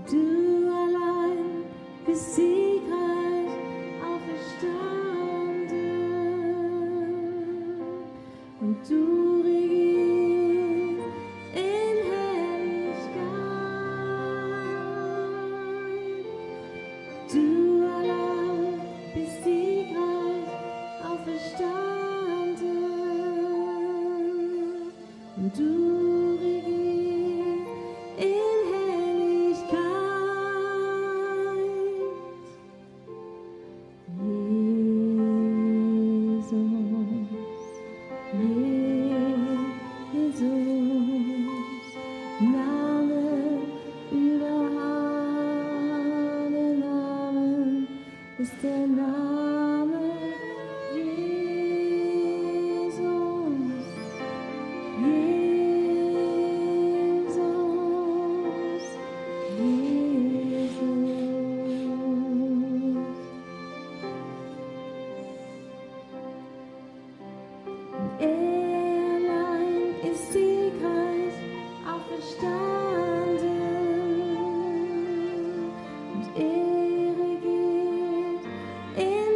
Du allein bist siegreich auferstanden und du regierst in Herrlichkeit. Du allein bist siegreich auferstanden und du regierst in Herrlichkeit. Jesus, Name über alle Namen ist der Name Jesus. Jesus, Jesus. Er allein ist siegreich auferstanden und er regiert in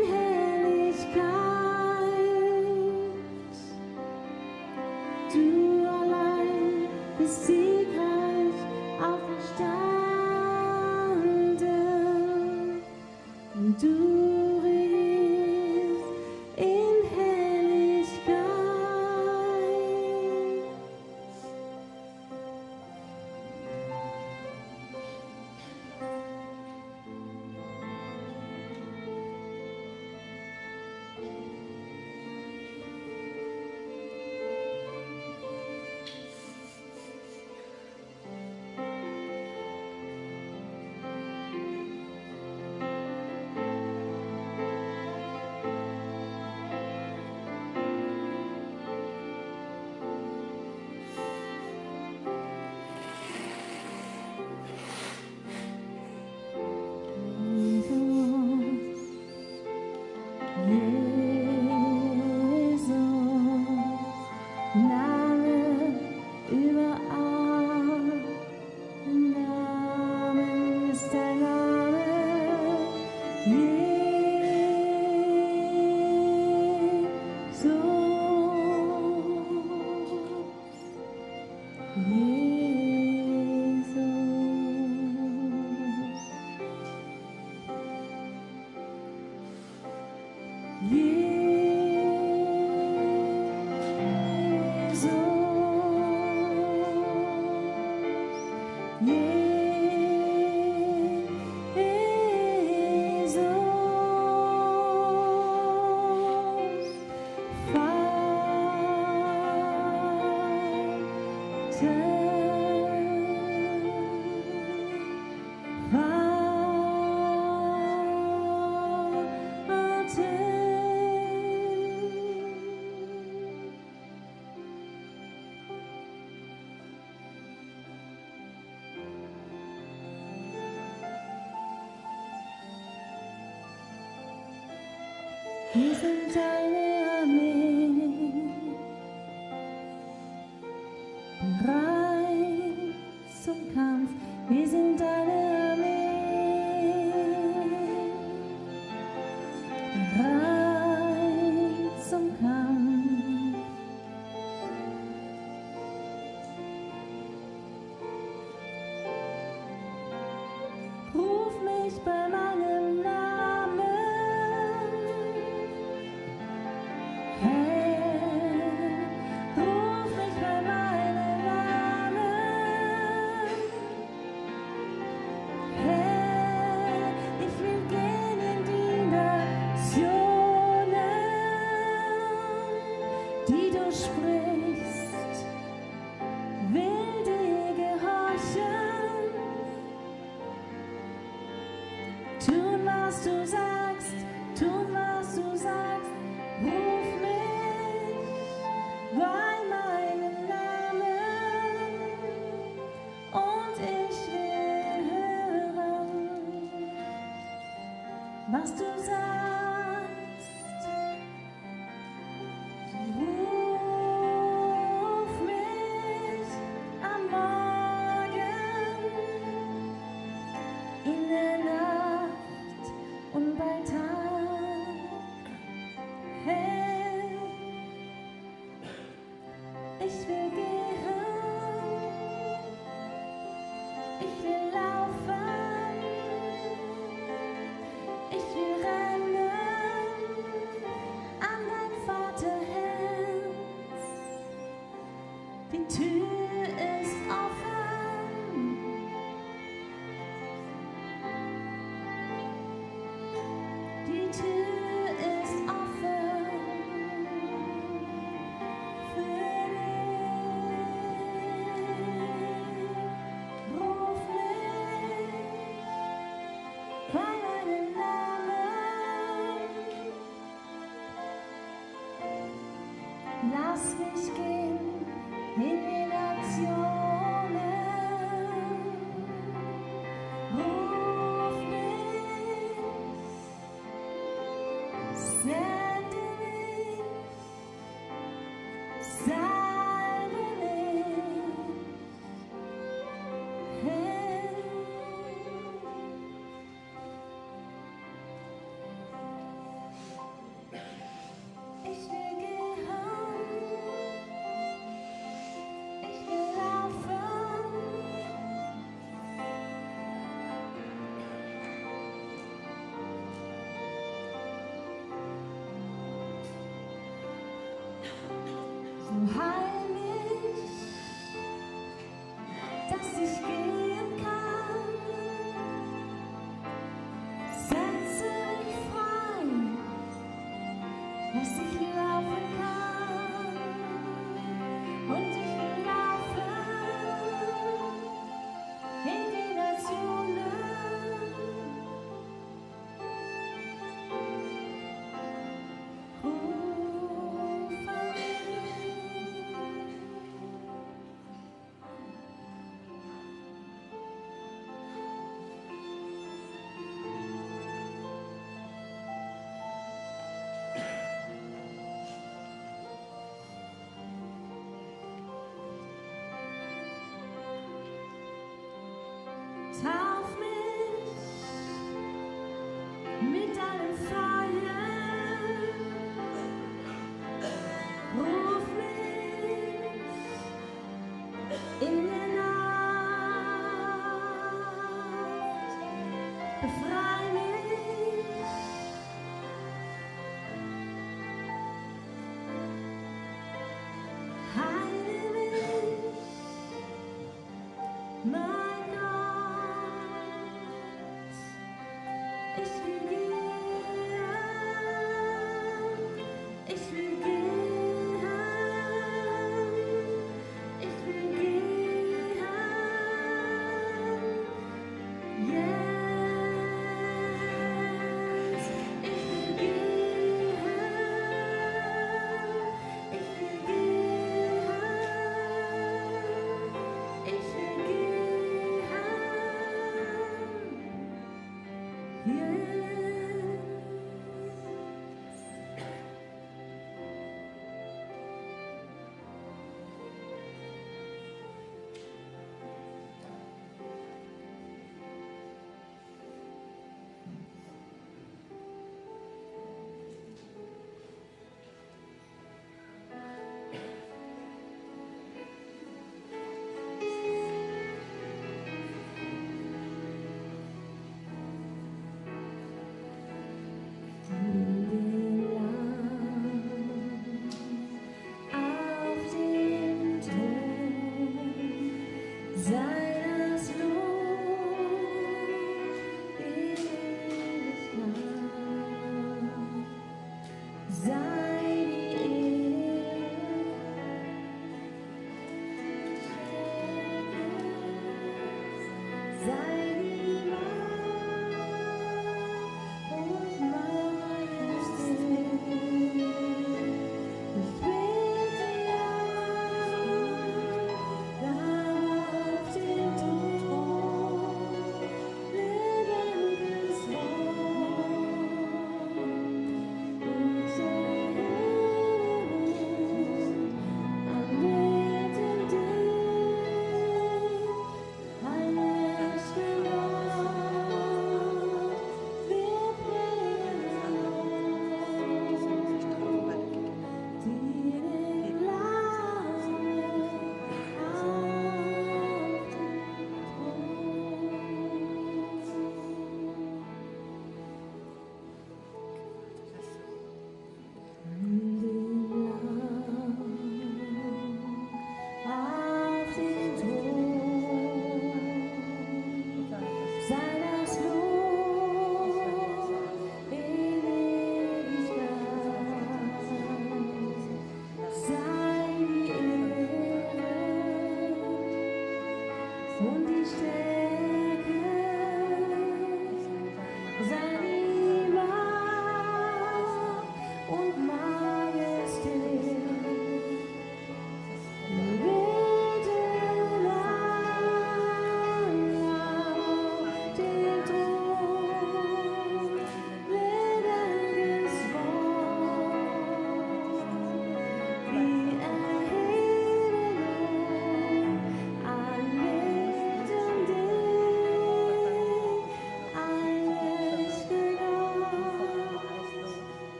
Wir sind deine Armee, bereit zum Kampf. Wir sind deine Armee, bereit zum Kampf. Ruf mich bei meinem Namen. Ruf mich bei meinem Namen. Herr, ich will gehen in die Nationen, die du sprichst, will dir gehorchen. Tun, was du sagst, tun, was du sagst. Ruf mich bei meinem Namen und ich will hören, was du sagst. Ruf mich am Morgen, in der Nacht und bei Tag. Herr, ich will gehen, ich will laufen, ich will rennen an dein Vaterherz. Die Tür ist offen. Die Tür ist offen für mich. Ruf mich bei meinem Namen. Lass mich gehen in die Nationen. Ruf mich. Sende mich, salbe mich, Herr. Ich will gehen, ich will laufen. So heil mich, dass ich gehen kann. Setze mich frei, dass ich laufen kann. Und ich will laufen in die Nationen. Ruf an Tauf mich mit deinem Feuer. Ruf mich in der Nacht. Befrei mich. Heile mich, mein Gott.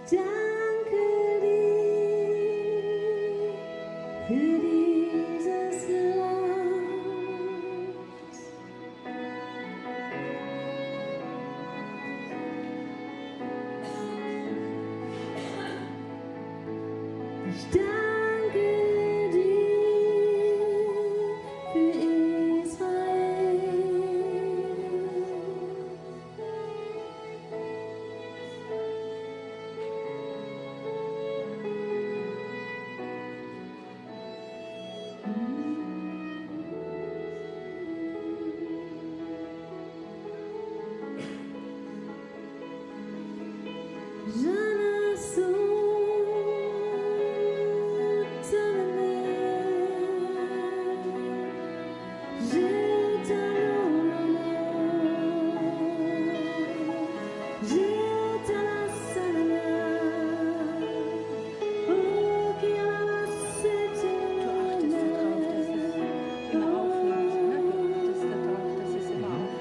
danke dir für dieses Land. Ich danke dir für Israel. Immer aufhören, ne? Das ist immer aufhören.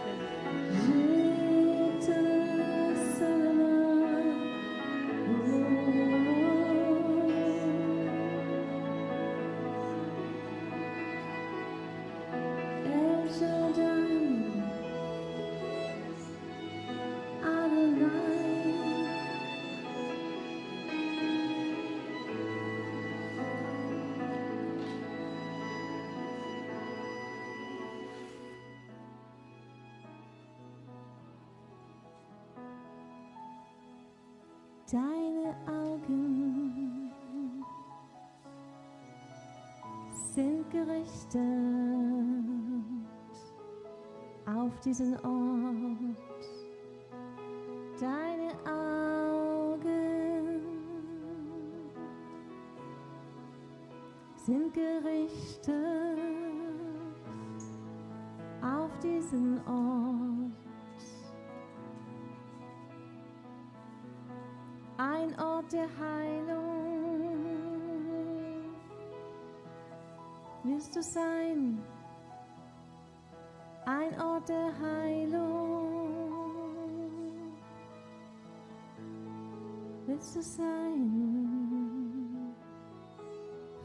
Deine Augen sind gerichtet auf diesen Ort. Deine Augen sind gerichtet auf diesen Ort. Ein Ort der Heilung wirst du sein. Ein Ort der Heilung willst du sein.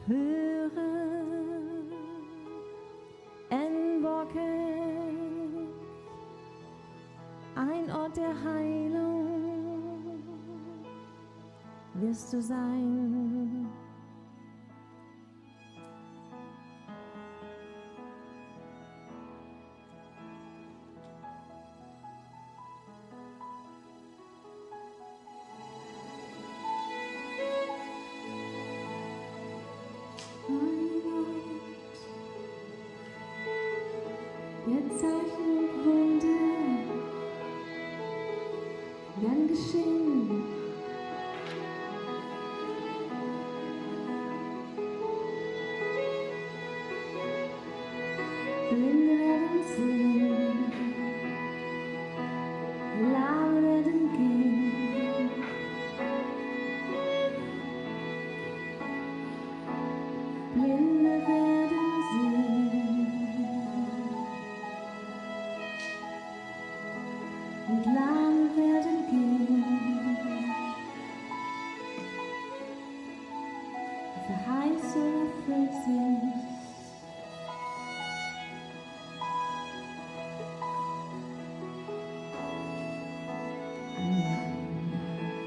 Höre Enborken, ein Ort der Heilung wirst du sein. Der Zeichen und Wunder werden geschehen. Blinde werden sehen, Lahme werden gehen. Blinde werden sehen und Lahme werden gehen. Die Verheißung erfüllt sich.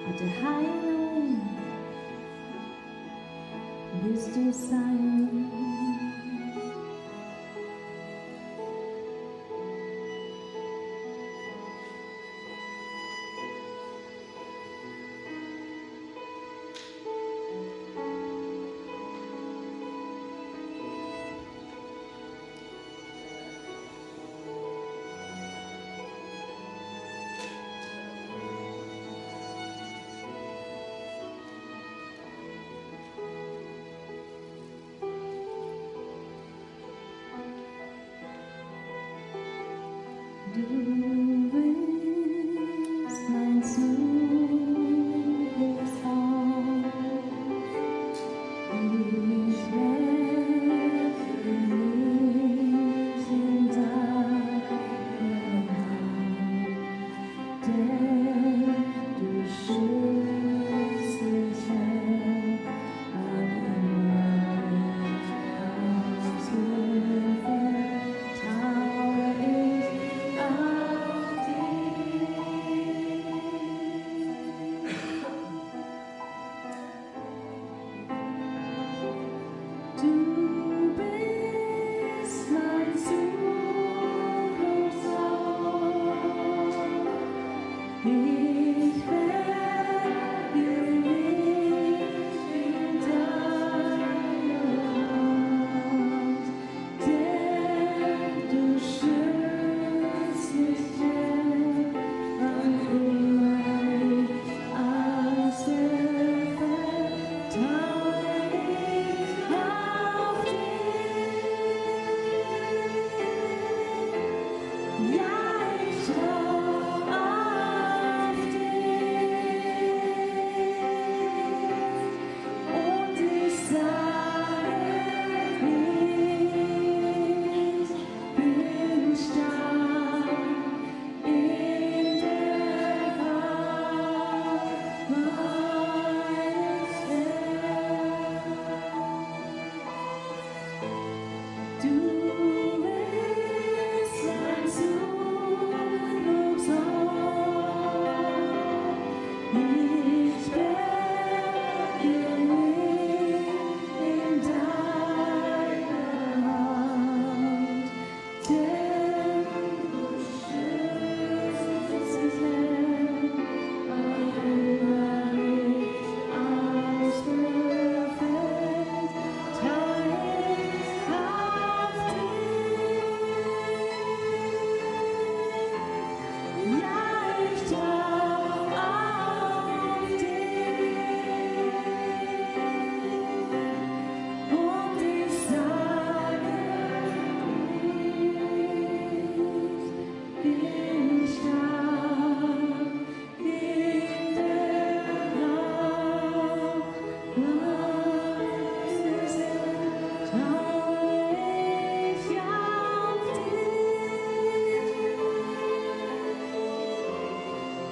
Und der Heilung wirst du sein. Du bist mein Zufluchtsort. Ich werde nicht in deiner Hand, denn du schützt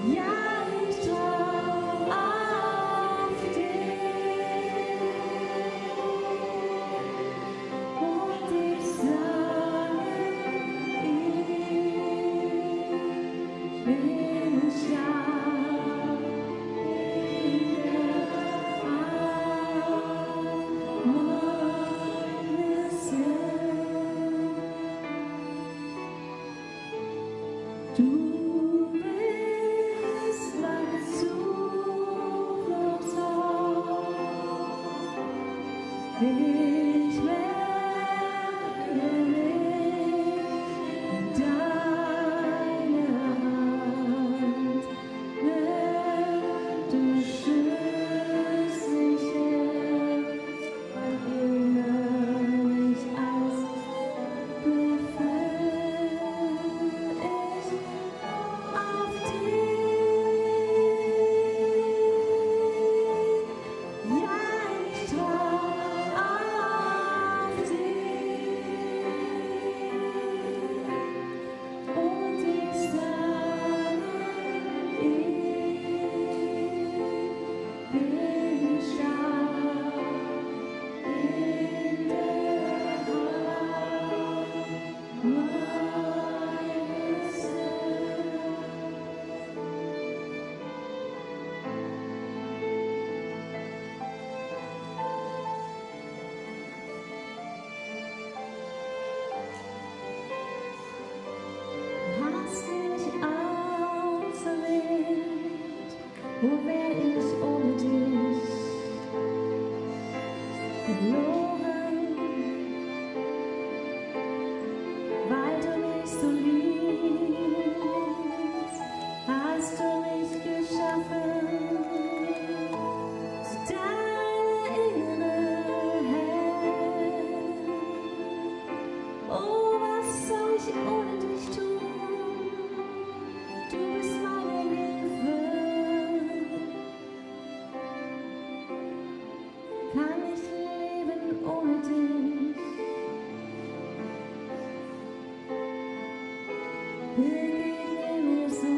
Ja, ich trau auf dich und ich sage, ich bin stark in der Hand meines Herrn. Du bist mein Zufluchtsort. Ich werde mich in deine Hand, wenn du schützt mich her, erinnere mich als befällt ich auf dich. Ja, ich trau auf dich und ich sage, ich bin stark in der Hand meines Hast mich auserwählt, wo wär ich ohne dich? Verloren, weil du mich so liebst, hast du mich geschaffen, zu deiner Ehre, Herr. Oh, was soll ich ohne dich tun? Du bist meine Hilfe. Kann ich leben ohne dich? Begegne mir so.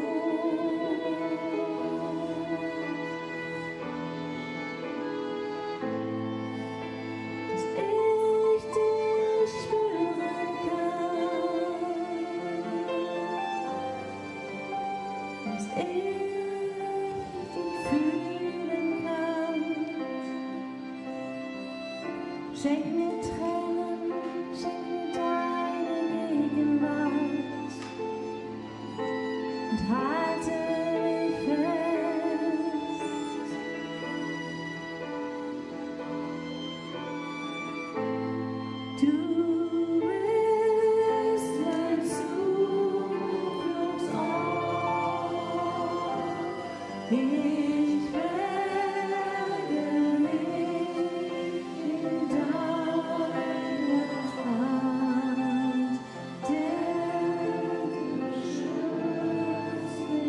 Dass ich dich spüren kann, dass ich dich fühlen kann. Schenk mir Tränen, schenk mir deine Gegenwart und halte mich fest. Du bist mein Zufluchtsort. Ich werde mich in deine Hand, denn du schützt mich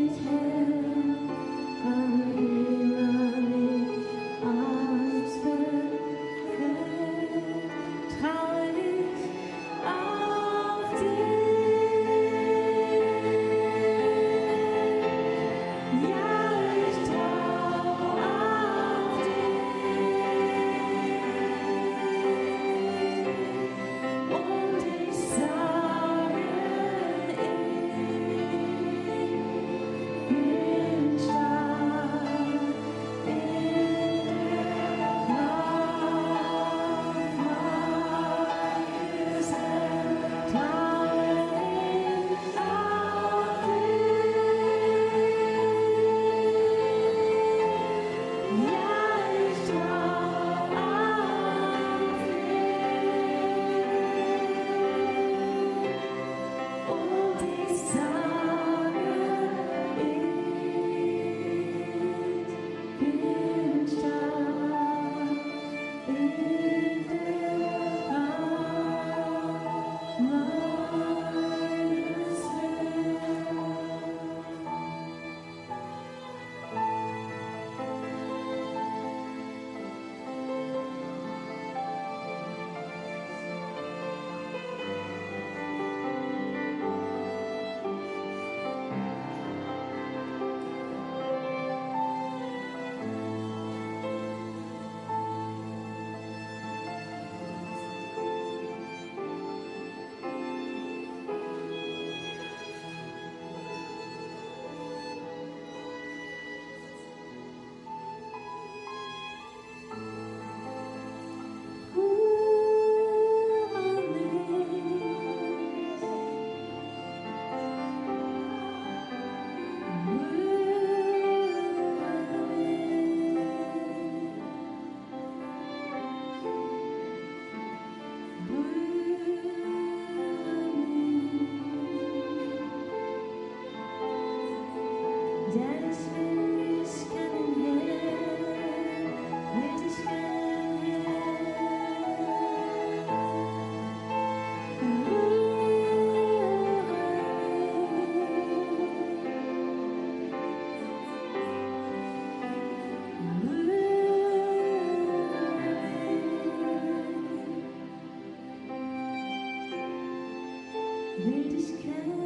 Will dich kennen,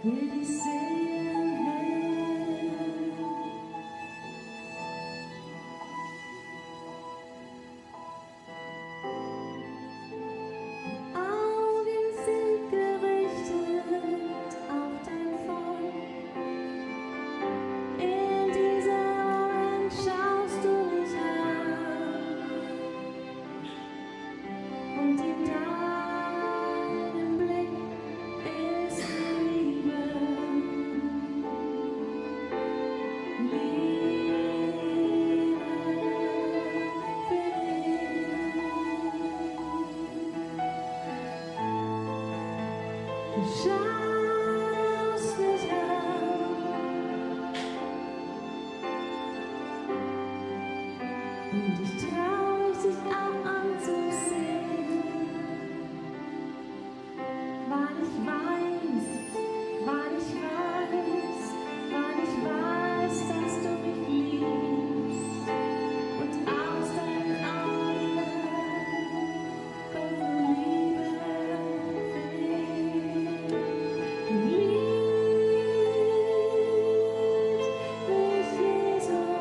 will dich sehen, Augen sind gerichtet auf dein Volk. In dieser Augen schaust du mich an. Und in deinem Blick ist Liebe. Du schaust mich an. Und ich trau mich, dich auch anzusehen. Weil ich weiß, dass du mich liebst. Und aus deinen Augen kommt Liebe für mich. Du liebst mich, Jesus.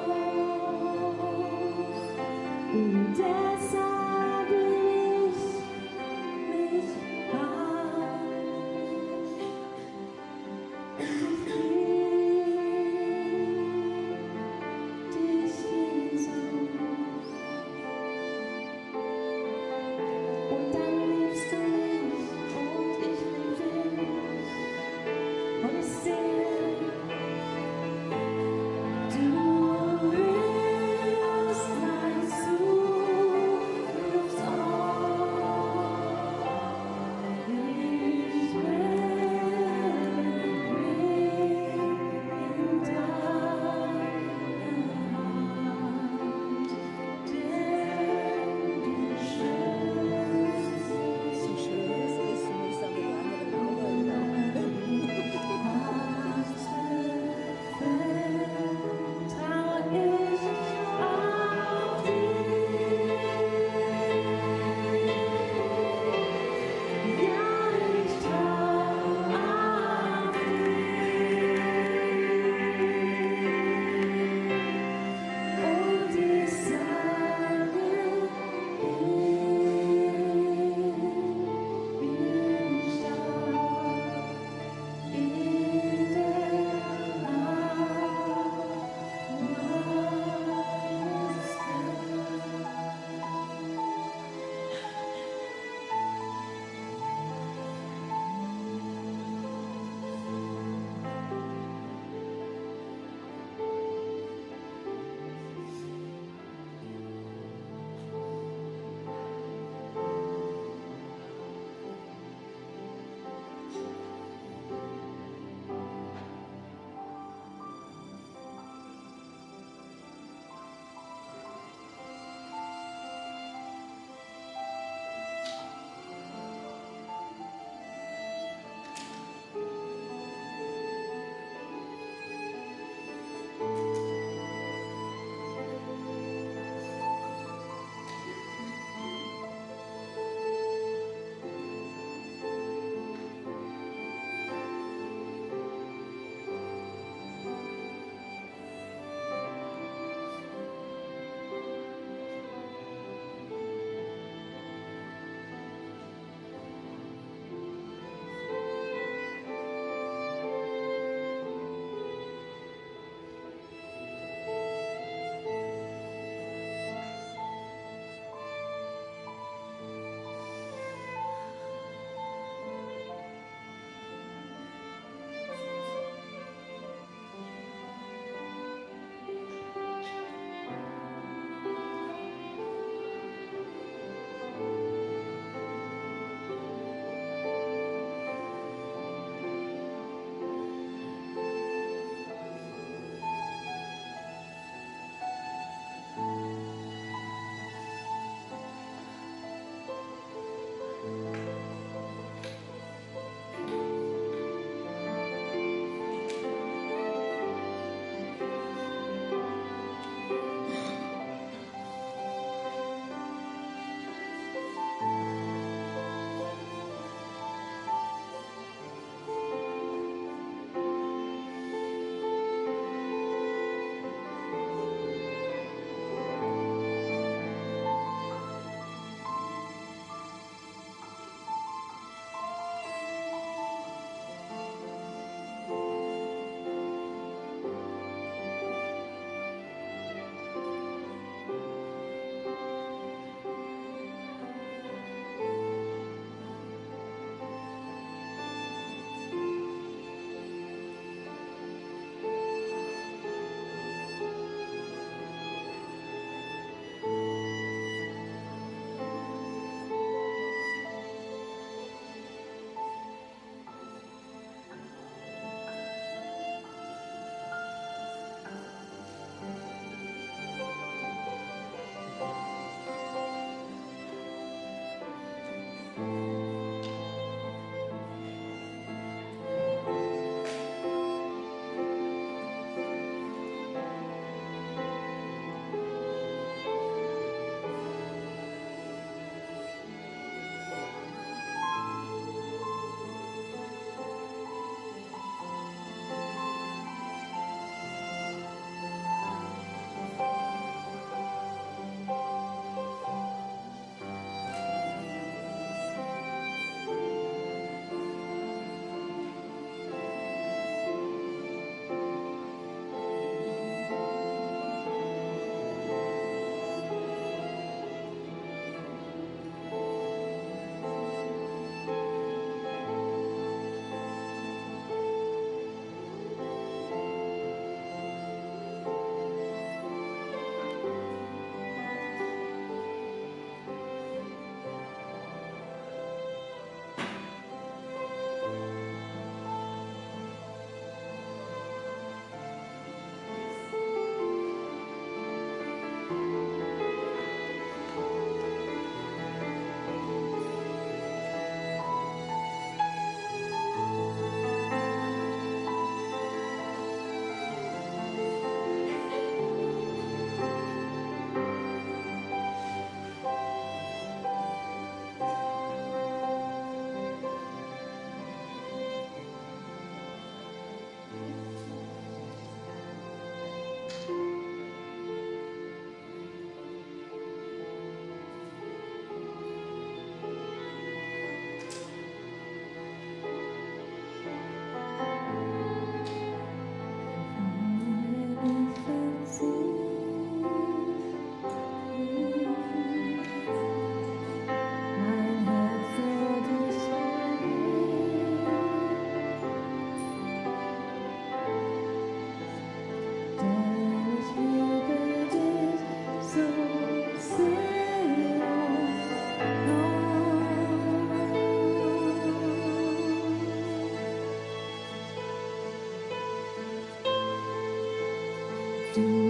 du.